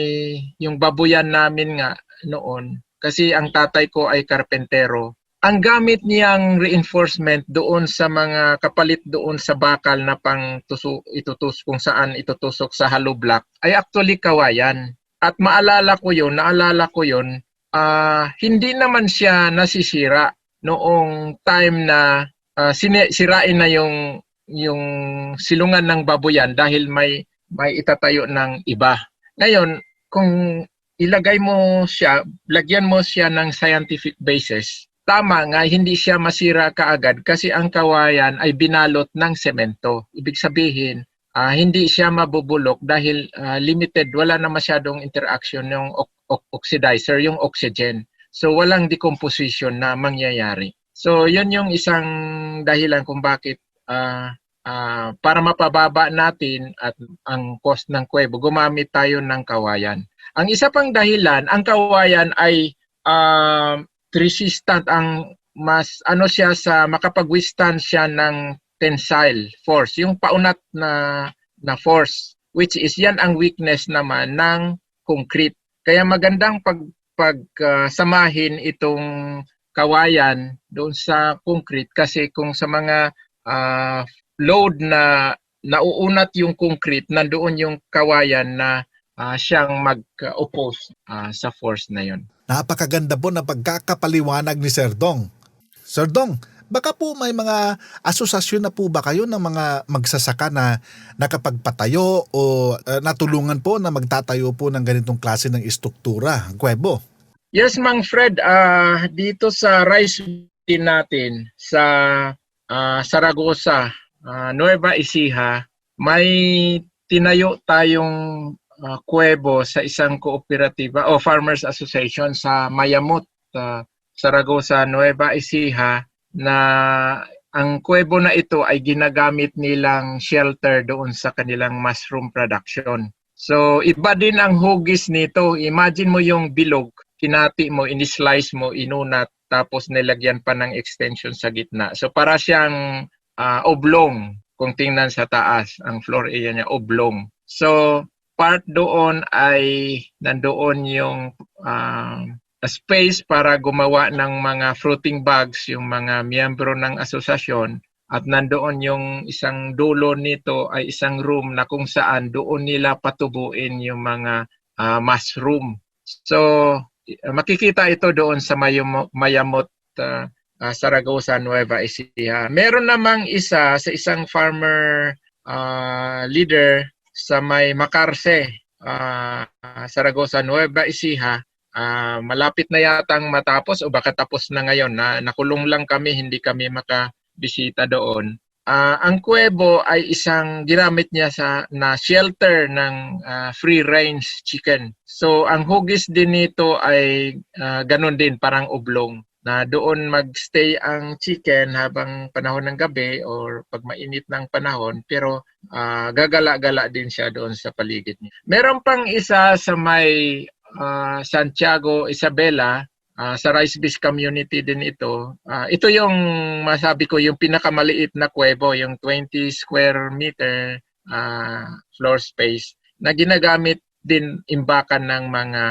yung babuyan namin nga noon, kasi ang tatay ko ay karpentero, ang gamit niyang reinforcement doon sa mga kapalit doon sa bakal na kung saan itutusok sa hollow block ay actually kawayan. At naalala ko yun, hindi naman siya nasisira noong time na sirain na yung silungan ng baboyan dahil may itatayo ng iba. Ngayon, kung lagyan mo siya ng scientific basis, tama nga, hindi siya masira kaagad kasi ang kawayan ay binalot ng semento. Ibig sabihin, hindi siya mabubulok dahil limited, wala na masyadong interaction ng oxidizer, yung oxygen. So walang decomposition na mangyayari. So yun yung isang dahilan kung bakit para mapababa natin at ang cost ng kuwebo, gumamit tayo ng kawayan. Ang isa pang dahilan, ang kawayan ay resistant, ang siya sa makapag-withstand siya ng tensile force, yung paunat na force, which is yan ang weakness naman ng concrete. Kaya magandang pagsamahin itong kawayan doon sa concrete kasi kung sa mga load na nauunat yung concrete, nandoon yung kawayan na siyang mag-oppose sa force na yon. Napakaganda po na pagkakapaliwanag ni Sir Dong. Sir Dong, baka po may mga asosasyon na po ba kayo ng mga magsasaka na nakapagpatayo o natulungan po na magtatayo po ng ganitong klase ng istruktura, kuwebo? Yes, Mang Fred, dito sa rice din natin sa Saragosa, Nueva Ecija, may tinayo tayong kuwebo sa isang kooperatiba o farmers association sa Mayamot, Saragosa, Nueva Ecija, na ang kuwebo na ito ay ginagamit nilang shelter doon sa kanilang mushroom production. So iba din ang hugis nito. Imagine mo yung bilog, kinati mo, in-slice mo, inunat, tapos nilagyan pa ng extension sa gitna. So para siyang oblong kung tingnan sa taas, ang floor area niya oblong. So part doon ay nandoon yung space para gumawa ng mga fruiting bags yung mga miyembro ng asosasyon, at nandoon yung isang dulo nito ay isang room na kung saan doon nila patubuin yung mga mushroom. So makikita ito doon sa Mayamot, Saragosa, Nueva Ecija. Meron namang isa sa isang farmer leader sa may Macarse, Saragosa, Nueva Ecija. Malapit na yatang matapos o baka tapos na ngayon. Nakulong lang kami, hindi kami makabisita doon. Ang kuwebo ay isang ginamit niya na shelter ng free-range chicken. So ang hugis din nito ay ganun din, parang oblong, na doon magstay ang chicken habang panahon ng gabi or pag mainit ng panahon, pero gagala-gala din siya doon sa paligid niya. Meron pang isa sa may Santiago, Isabela, sa Rice Beach Community din ito. Ito yung masabi ko, yung pinakamaliit na kuwebo, yung 20 square meter floor space na ginagamit din imbakan ng mga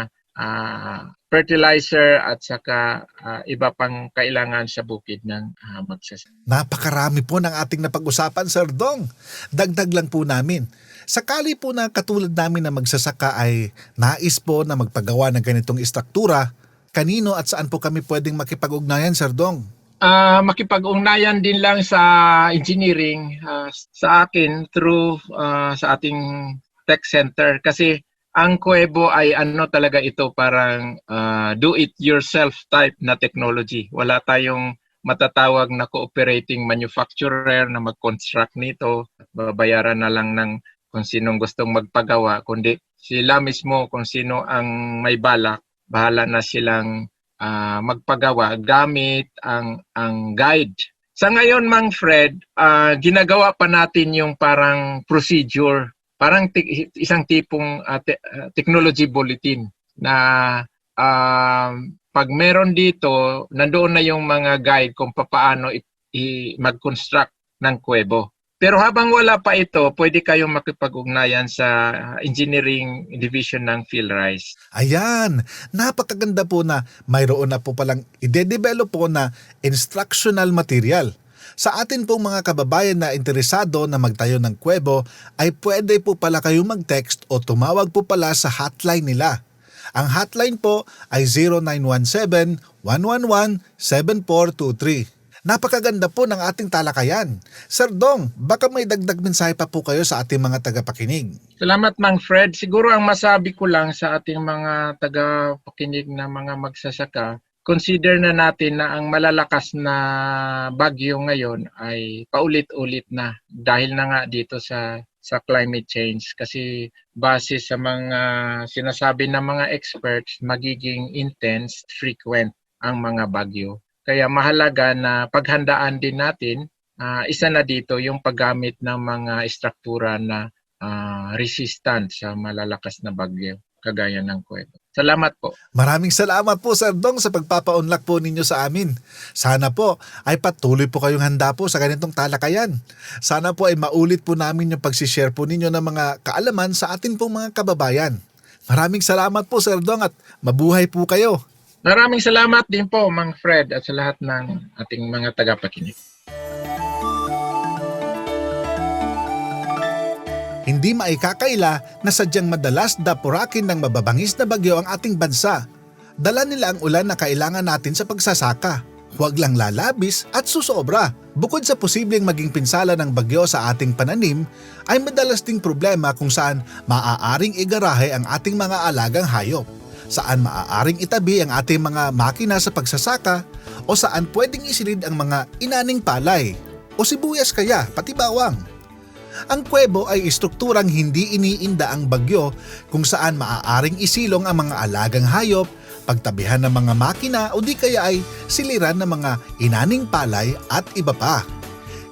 fertilizer at saka iba pang kailangan sa bukid ng magsasaka. Napakarami po ng ating napag-usapan, Sir Dong. Dagdag lang po namin. Sakali po na katulad namin na magsasaka ay nais po na magpagawa ng ganitong istruktura, kanino at saan po kami pwedeng makipag-ugnayan, Sir Dong? Makipag-ugnayan din lang sa engineering sa akin through sa ating tech center, kasi ang kuwebo ay talaga ito, parang do-it-yourself type na technology. Wala tayong matatawag na cooperating manufacturer na mag-construct nito. Babayaran na lang ng kung sinong gustong magpagawa, kundi sila mismo kung sino ang may balak, bahala na silang magpagawa gamit ang guide. Sa ngayon, Mang Fred, ginagawa pa natin yung parang procedure, parang isang tipong technology bulletin na pag meron dito, nandoon na yung mga guide kung paano mag-construct ng kuwebo. Pero habang wala pa ito, pwede kayong makipag-ugnayan sa engineering division ng PhilRise. Ayan, napakaganda po na mayroon na po palang ide-develop po na instructional material. Sa atin pong mga kababayan na interesado na magtayo ng kuwebo ay pwede po pala kayong mag-text o tumawag po pala sa hotline nila. Ang hotline po ay 0917-111-7423. Napakaganda po ng ating talakayan. Sir Dong, baka may dagdag mensahe pa po kayo sa ating mga tagapakinig. Salamat, Mang Fred. Siguro ang masabi ko lang sa ating mga tagapakinig na mga magsasaka, consider na natin na ang malalakas na bagyo ngayon ay paulit-ulit na dahil na nga dito sa climate change. Kasi base sa mga sinasabi ng mga experts, magiging intense, frequent ang mga bagyo. Kaya mahalaga na paghandaan din natin, isa na dito yung paggamit ng mga istruktura na resistant sa malalakas na bagyo, kagaya ng kuwebo. Salamat po. Maraming salamat po Sir Dong sa pagpapaunlak po ninyo sa amin. Sana po ay patuloy po kayong handa po sa ganitong talakayan. Sana po ay maulit po namin yung pagsishare po ninyo ng mga kaalaman sa atin pong mga kababayan. Maraming salamat po Sir Dong at mabuhay po kayo. Maraming salamat din po, Mang Fred, at sa lahat ng ating mga tagapakinig. Hindi maikakaila na sadyang madalas dapurakin ng mababangis na bagyo ang ating bansa. Dala nila ang ulan na kailangan natin sa pagsasaka. Huwag lang lalabis at susobra. Bukod sa posibleng maging pinsala ng bagyo sa ating pananim, ay madalas ding problema kung saan maaaring igarahe ang ating mga alagang hayop. Saan maaaring itabi ang ating mga makina sa pagsasaka o saan pwedeng isilid ang mga inaning palay o sibuyas kaya pati bawang. Ang kuwebo ay istrukturang hindi iniinda ang bagyo kung saan maaaring isilong ang mga alagang hayop, pagtabihan ng mga makina o di kaya ay siliran ng mga inaning palay at iba pa.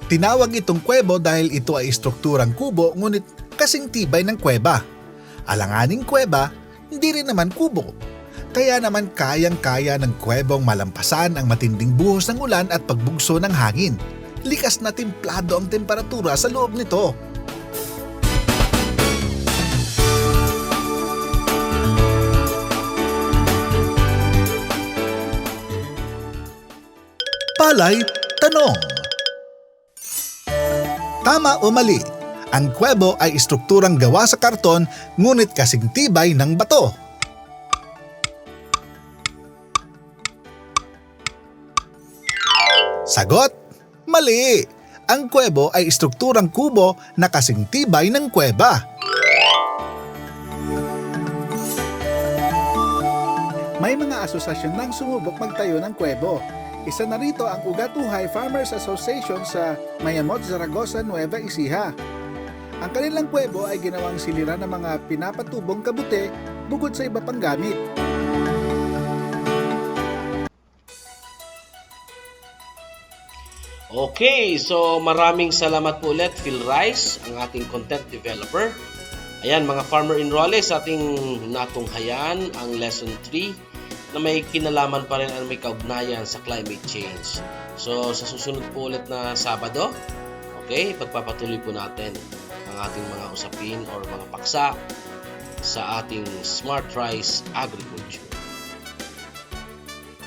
Tinawag itong kuwebo dahil ito ay istrukturang kubo ngunit kasing tibay ng kuweba. Alanganing kuweba, hindi rin naman kubo. Kaya naman kayang-kaya ng kuwebong malampasan ang matinding buhos ng ulan at pagbugso ng hangin. Likas na templado ang temperatura sa loob nito. Palay Tanong. Tama o mali? Ang kuwebo ay istrukturang gawa sa karton ngunit kasing tibay ng bato. Sagot? Mali! Ang kuwebo ay istrukturang kubo na kasing tibay ng kuweba. May mga asosasyon nang sumubok magtayo ng kuwebo. Isa na rito ang Ugatuhay Farmers Association sa Mayamot, Zaragoza, Nueva Ecija. Ang kanilang kuwebo ay ginawang siliran ng mga pinapatubong kabute bukod sa iba pang gamit. Okay, so maraming salamat po ulit PhilRise, ang ating content developer. Ayan mga farmer enrollees, sa ating natunghayan ang lesson 3 na may kinalaman pa rin at may kaugnayan sa climate change. So sa susunod po ulit na Sabado, okay, pagpapatuloy po natin ang ating mga usapin or mga paksa sa ating Smart Rice Agriculture.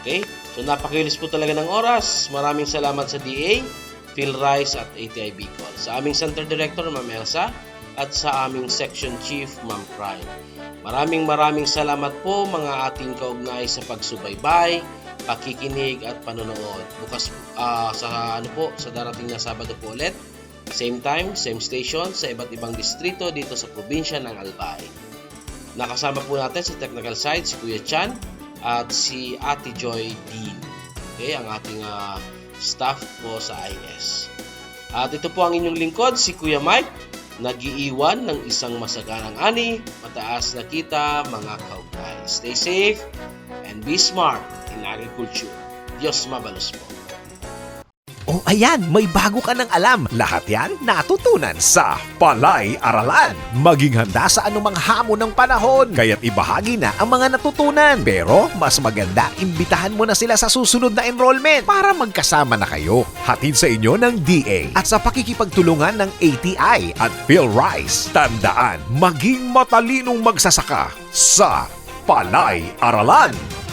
Okay? So napakabilis po talaga ng oras. Maraming salamat sa DA, PhilRise at ATI Bicol. Sa aming Center Director, Ma'am Elsa, at sa aming Section Chief, Ma'am Cry. Maraming salamat po mga ating kaugnay sa pagsubaybay, pakikinig at panonood. Bukas sa darating na Sabado po ulit. Same time, same station sa iba't ibang distrito dito sa probinsya ng Albay. Nakasama po natin sa technical side si Kuya Chan at si Ate Joy Dean. Okay, ang ating staff po sa IS. At ito po ang inyong lingkod, si Kuya Mike, nag-iiwan ng isang masaganang ani, mataas na kita mga kaugnay. Stay safe and be smart in agriculture. Diyos mabalos po. O ayan, may bago ka ng alam. Lahat yan natutunan sa Palay Aralan. Maging handa sa anumang hamon ng panahon. Kaya't ibahagi na ang mga natutunan. Pero mas maganda, imbitahan mo na sila sa susunod na enrollment para magkasama na kayo. Hatid sa inyo ng DA at sa pakikipagtulungan ng ATI at PhilRice. Tandaan, maging matalinong magsasaka sa Palay Aralan.